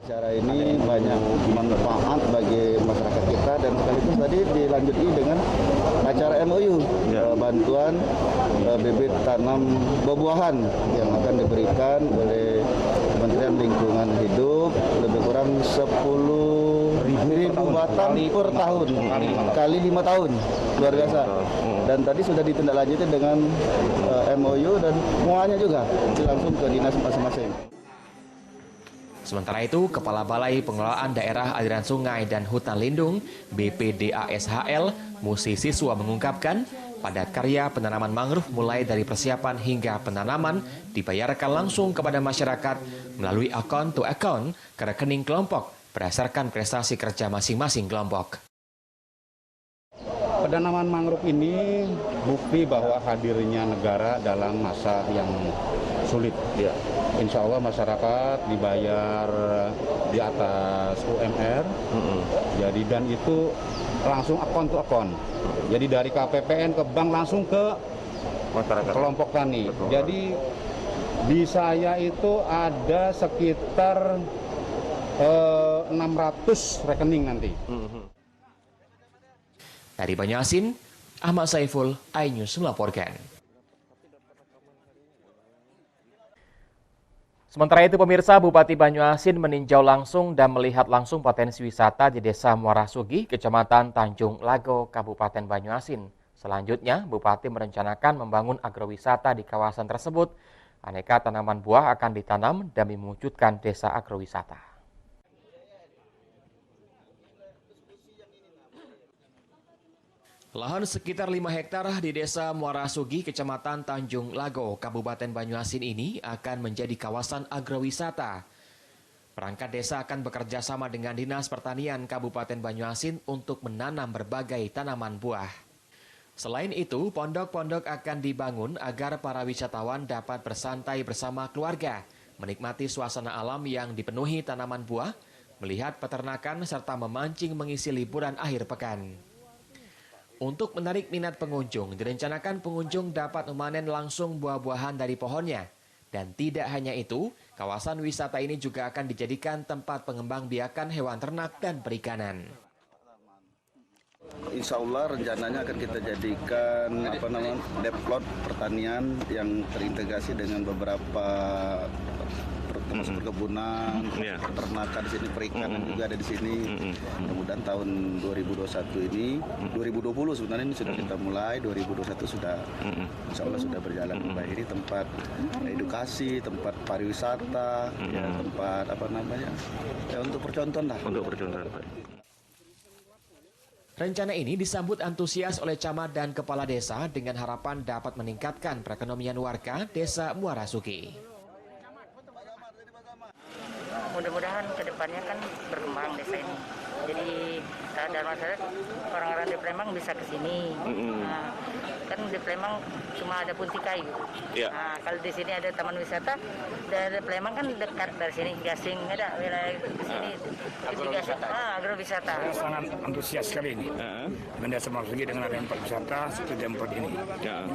Speaker 17: Acara ini banyak manfaat bagi masyarakat kita dan sekaligus tadi dilanjuti dengan acara MOU, bantuan bibit tanam buah-buahan yang akan diberikan oleh Kementerian Lingkungan Hidup lebih kurang 10.000 batang per tahun kali 5 tahun, luar biasa. Dan tadi sudah ditindaklanjuti dengan MOU dan semuanya juga langsung ke dinas masing-masing.
Speaker 16: Sementara itu, Kepala Balai Pengelolaan Daerah Aliran Sungai dan Hutan Lindung BPDASHL Musi Siswa mengungkapkan padat karya penanaman mangrove mulai dari persiapan hingga penanaman dibayarkan langsung kepada masyarakat melalui account to account ke rekening kelompok berdasarkan prestasi kerja masing-masing kelompok.
Speaker 19: Penanaman mangrove ini bukti bahwa hadirnya negara dalam masa yang sulit. Ya. Insya Allah masyarakat dibayar di atas UMR. Jadi dan itu langsung akun to akun. Jadi dari KPPN ke bank langsung ke masyarakat, kelompok tani. Betul. Jadi di saya itu ada sekitar 600 rekening nanti.
Speaker 16: Dari Banyuasin, Ahmad Saiful, iNews melaporkan.
Speaker 3: Sementara itu pemirsa, Bupati Banyuasin meninjau langsung dan melihat langsung potensi wisata di Desa Muara Sugih, Kecamatan Tanjung Lago, Kabupaten Banyuasin. Selanjutnya, Bupati merencanakan membangun agrowisata di kawasan tersebut. Aneka tanaman buah akan ditanam dan mewujudkan desa agrowisata.
Speaker 16: Lahan sekitar 5 hektar di Desa Muara Sugih, Kecamatan Tanjung Lago, Kabupaten Banyuasin ini akan menjadi kawasan agrowisata. Perangkat desa akan bekerja sama dengan Dinas Pertanian Kabupaten Banyuasin untuk menanam berbagai tanaman buah. Selain itu, pondok-pondok akan dibangun agar para wisatawan dapat bersantai bersama keluarga, menikmati suasana alam yang dipenuhi tanaman buah, melihat peternakan serta memancing mengisi liburan akhir pekan. Untuk menarik minat pengunjung, direncanakan pengunjung dapat memanen langsung buah-buahan dari pohonnya. Dan tidak hanya itu, kawasan wisata ini juga akan dijadikan tempat pengembang biakan hewan ternak dan perikanan.
Speaker 17: Insya Allah rencananya akan kita jadikan deplot pertanian yang terintegrasi dengan beberapa termasuk perkebunan, peternakan di sini, perikanan juga ada di sini. Mudah-mudahan tahun 2021 ini, 2020 sebenarnya ini sudah kita mulai, 2021 sudah insya Allah sudah berjalan baik. Ini tempat edukasi, tempat pariwisata, tempat untuk percontohan lah. Untuk percontohan.
Speaker 16: Rencana ini disambut antusias oleh camat dan kepala desa dengan harapan dapat meningkatkan perekonomian warga Desa Muara Sugih.
Speaker 20: Mudah-mudahan kedepannya kan berkembang desa ini. Jadi dalam masyarakat orang-orang di Palembang bisa ke sini. Nah, kan di Palembang cuma ada Punti Kayu. Nah, kalau di sini ada taman wisata, dari Palembang kan dekat dari sini, Gasing ada wilayah di sini. Agrowisata.
Speaker 23: Saya sangat antusias sekali ini. Desa Muara Sugih dengan adanya tempat wisata seperti tempat ini.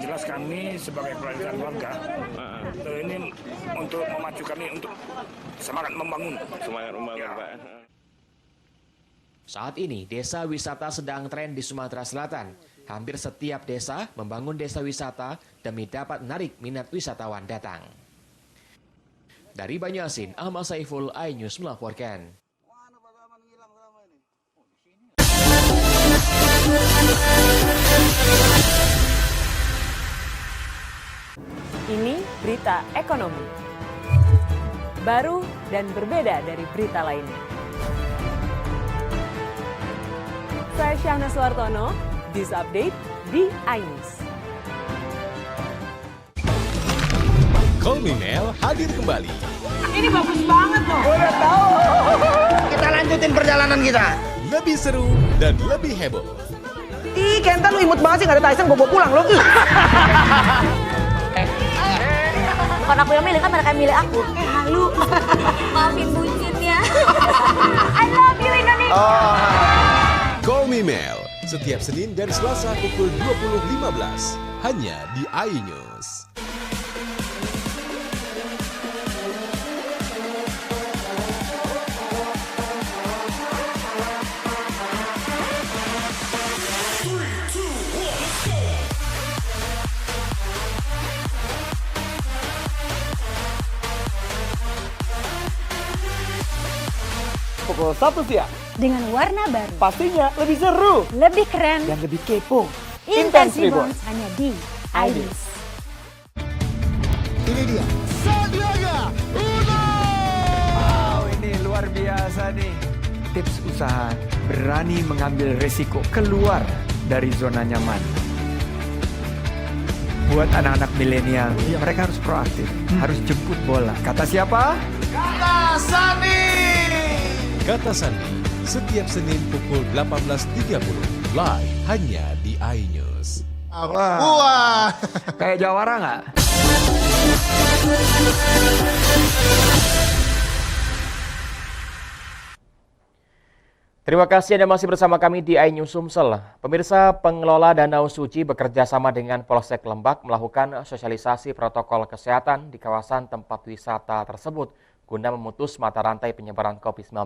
Speaker 23: Jelas kami sebagai perwakilan warga ini untuk memacu kami untuk semangat membangun. Pak.
Speaker 16: Saat ini, desa wisata sedang tren di Sumatera Selatan. Hampir setiap desa membangun desa wisata demi dapat menarik minat wisatawan datang. Dari Banyuasin, Ahmad Saiful, iNews melaporkan.
Speaker 8: Ini berita ekonomi. Baru dan berbeda dari berita lainnya. Saya Syahna Suartono, News Update di iNews.
Speaker 9: Kolminel hadir kembali.
Speaker 24: Ini bagus banget loh.
Speaker 17: Udah tahu. Kita lanjutin perjalanan kita.
Speaker 9: Lebih seru dan lebih heboh.
Speaker 24: Ih, Kenta lu imut banget sih, gak ada Tyson, gue bawa pulang loh.
Speaker 10: Bukan aku yang milih, kan mereka yang milih aku.
Speaker 24: Halu.
Speaker 10: Maafin bucinnya. I love you Indonesia.
Speaker 9: Call Me Mel, setiap Senin dan Selasa pukul 20.15, hanya di iNews.
Speaker 2: Pukul 1 siang.
Speaker 6: Dengan warna baru.
Speaker 2: Pastinya lebih seru.
Speaker 6: Lebih keren.
Speaker 2: Dan lebih kepo.
Speaker 6: Intense Reborn hanya di iNews.
Speaker 12: Ini dia. Sandiaga Uno.
Speaker 14: Wow, ini luar biasa nih. Tips usaha, berani mengambil resiko, keluar dari zona nyaman. Buat anak-anak milenial, mereka harus proaktif, harus jemput bola. Kata siapa?
Speaker 12: Kata Sandi.
Speaker 9: Kata Sandi, setiap Senin pukul 18.30, live hanya di iNews.
Speaker 14: Wah. Kayak jawara nggak?
Speaker 3: Terima kasih Anda masih bersama kami di iNews Sumsel. Pemirsa, pengelola Danau Suci bekerja sama dengan Polsek Lembak melakukan sosialisasi protokol kesehatan di kawasan tempat wisata tersebut guna memutus mata rantai penyebaran COVID-19.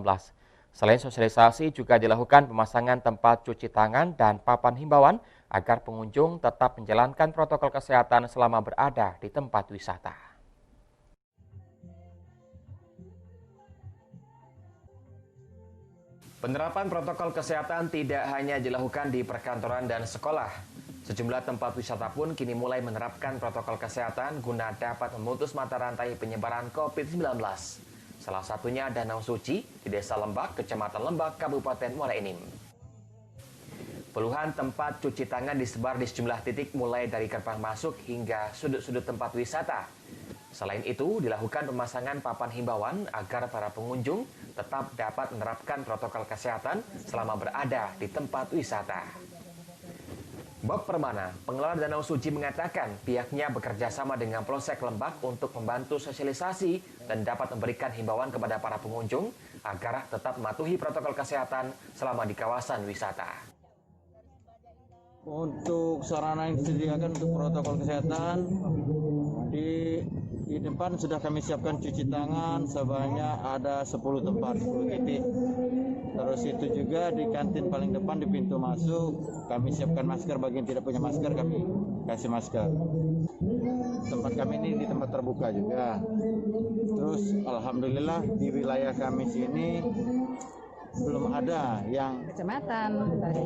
Speaker 3: Selain sosialisasi juga dilakukan pemasangan tempat cuci tangan dan papan himbauan agar pengunjung tetap menjalankan protokol kesehatan selama berada di tempat wisata. Penerapan protokol kesehatan tidak hanya dilakukan di perkantoran dan sekolah. Sejumlah tempat wisata pun kini mulai menerapkan protokol kesehatan guna dapat memutus mata rantai penyebaran COVID-19. Salah satunya Danau Suci di Desa Lembak, Kecamatan Lembak, Kabupaten Muara Enim. Puluhan tempat cuci tangan disebar di sejumlah titik mulai dari gerbang masuk hingga sudut-sudut tempat wisata. Selain itu, dilakukan pemasangan papan himbauan agar para pengunjung tetap dapat menerapkan protokol kesehatan selama berada di tempat wisata. Bob Permana, pengelola Danau Suci mengatakan pihaknya bekerja sama dengan Polsek Lembak untuk membantu sosialisasi dan dapat memberikan himbauan kepada para pengunjung agar tetap mematuhi protokol kesehatan selama di kawasan wisata.
Speaker 1: Untuk sarana yang disediakan untuk protokol kesehatan, di depan sudah kami siapkan cuci tangan sebanyak ada 10 tempat, 10 titik. Terus itu juga di kantin paling depan di pintu masuk kami siapkan masker, bagi yang tidak punya masker kami kasih masker. Tempat kami ini di tempat terbuka juga. Terus alhamdulillah di wilayah kami sini belum ada yang
Speaker 5: kecamatan dari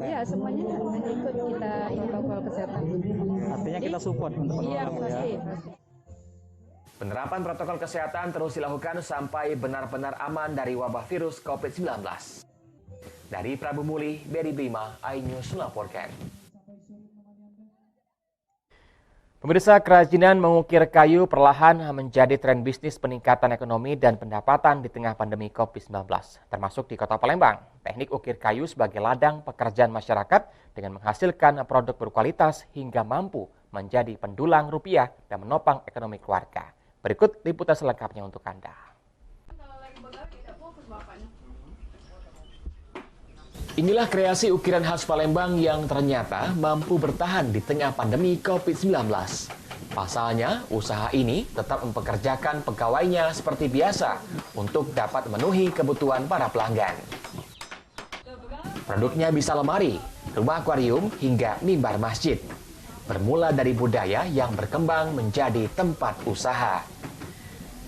Speaker 5: ya semuanya ikut kita protokol kesehatan.
Speaker 1: Artinya kita support untuk
Speaker 5: iya, pasti.
Speaker 3: Penerapan protokol kesehatan terus dilakukan sampai benar-benar aman dari wabah virus COVID-19. Dari Prabu Muli, Beri Bima, iNews melaporkan. Pemirsa, kerajinan mengukir kayu perlahan menjadi tren bisnis peningkatan ekonomi dan pendapatan di tengah pandemi COVID-19. Termasuk di Kota Palembang, teknik ukir kayu sebagai ladang pekerjaan masyarakat dengan menghasilkan produk berkualitas hingga mampu menjadi pendulang rupiah dan menopang ekonomi keluarga. Berikut liputan selengkapnya untuk Anda. Inilah kreasi ukiran khas Palembang yang ternyata mampu bertahan di tengah pandemi COVID-19. Pasalnya, usaha ini tetap mempekerjakan pegawainya seperti biasa untuk dapat memenuhi kebutuhan para pelanggan. Produknya bisa lemari, rumah akuarium, hingga mimbar masjid. Bermula dari budaya yang berkembang menjadi tempat usaha.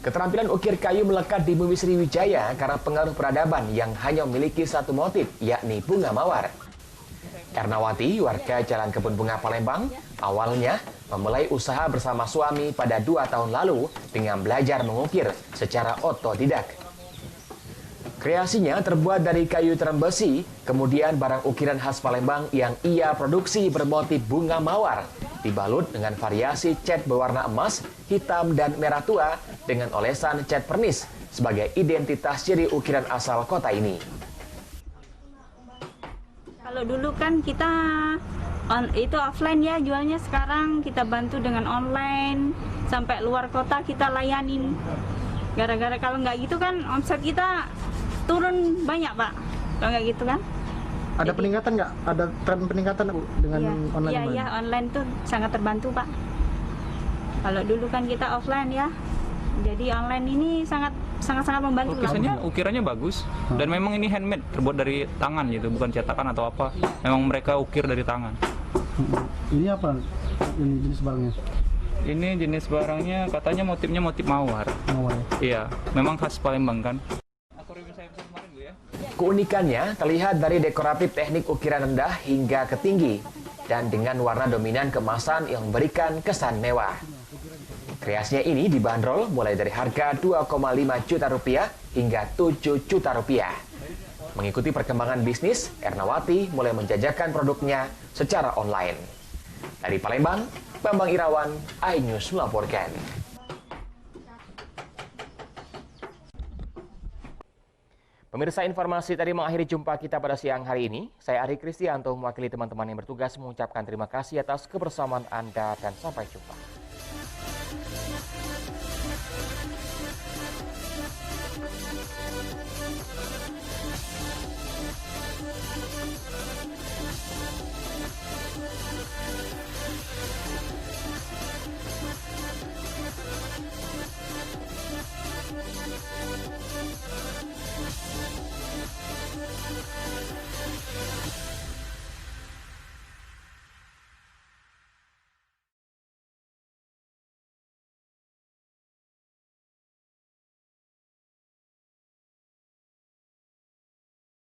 Speaker 3: Keterampilan ukir kayu melekat di bumi Sriwijaya karena pengaruh peradaban yang hanya memiliki satu motif, yakni bunga mawar. Ernawati, warga Jalan Kebun Bunga Palembang, awalnya memulai usaha bersama suami pada 2 tahun lalu dengan belajar mengukir secara otodidak. Kreasinya terbuat dari kayu terem besi, kemudian barang ukiran khas Palembang yang ia produksi bermotif bunga mawar, dibalut dengan variasi cat berwarna emas, hitam, dan merah tua dengan olesan cat pernis sebagai identitas ciri ukiran asal kota ini.
Speaker 5: Kalau dulu kan kita itu offline ya jualnya, sekarang kita bantu dengan online sampai luar kota kita layanin. Gara-gara kalau nggak gitu kan omset kita turun banyak Pak, kalau nggak gitu kan.
Speaker 1: Ada peningkatan nggak? Ada tren peningkatan Bu dengan online?
Speaker 5: Iya, online tuh sangat terbantu Pak. Kalau dulu kan kita offline ya, jadi online ini sangat membantu.
Speaker 7: Ukirannya bagus dan memang ini handmade, terbuat dari tangan gitu, bukan cetakan atau apa. Memang mereka ukir dari tangan.
Speaker 1: Ini apa? Ini jenis barangnya?
Speaker 7: Ini jenis barangnya katanya motifnya motif mawar.
Speaker 1: Mawar ya?
Speaker 7: Iya, memang khas Palembang kan.
Speaker 3: Keunikannya terlihat dari dekoratif teknik ukiran rendah hingga ke tinggi dan dengan warna dominan kemasan yang memberikan kesan mewah. Kreasinya ini dibanderol mulai dari harga 2,5 juta rupiah hingga 7 juta rupiah. Mengikuti perkembangan bisnis, Ernawati mulai menjajakan produknya secara online. Dari Palembang, Bambang Irawan, iNews melaporkan. Pemirsa, informasi tadi mengakhiri jumpa kita pada siang hari ini. Saya Ari Kristianto mewakili teman-teman yang bertugas mengucapkan terima kasih atas kebersamaan Anda dan sampai jumpa.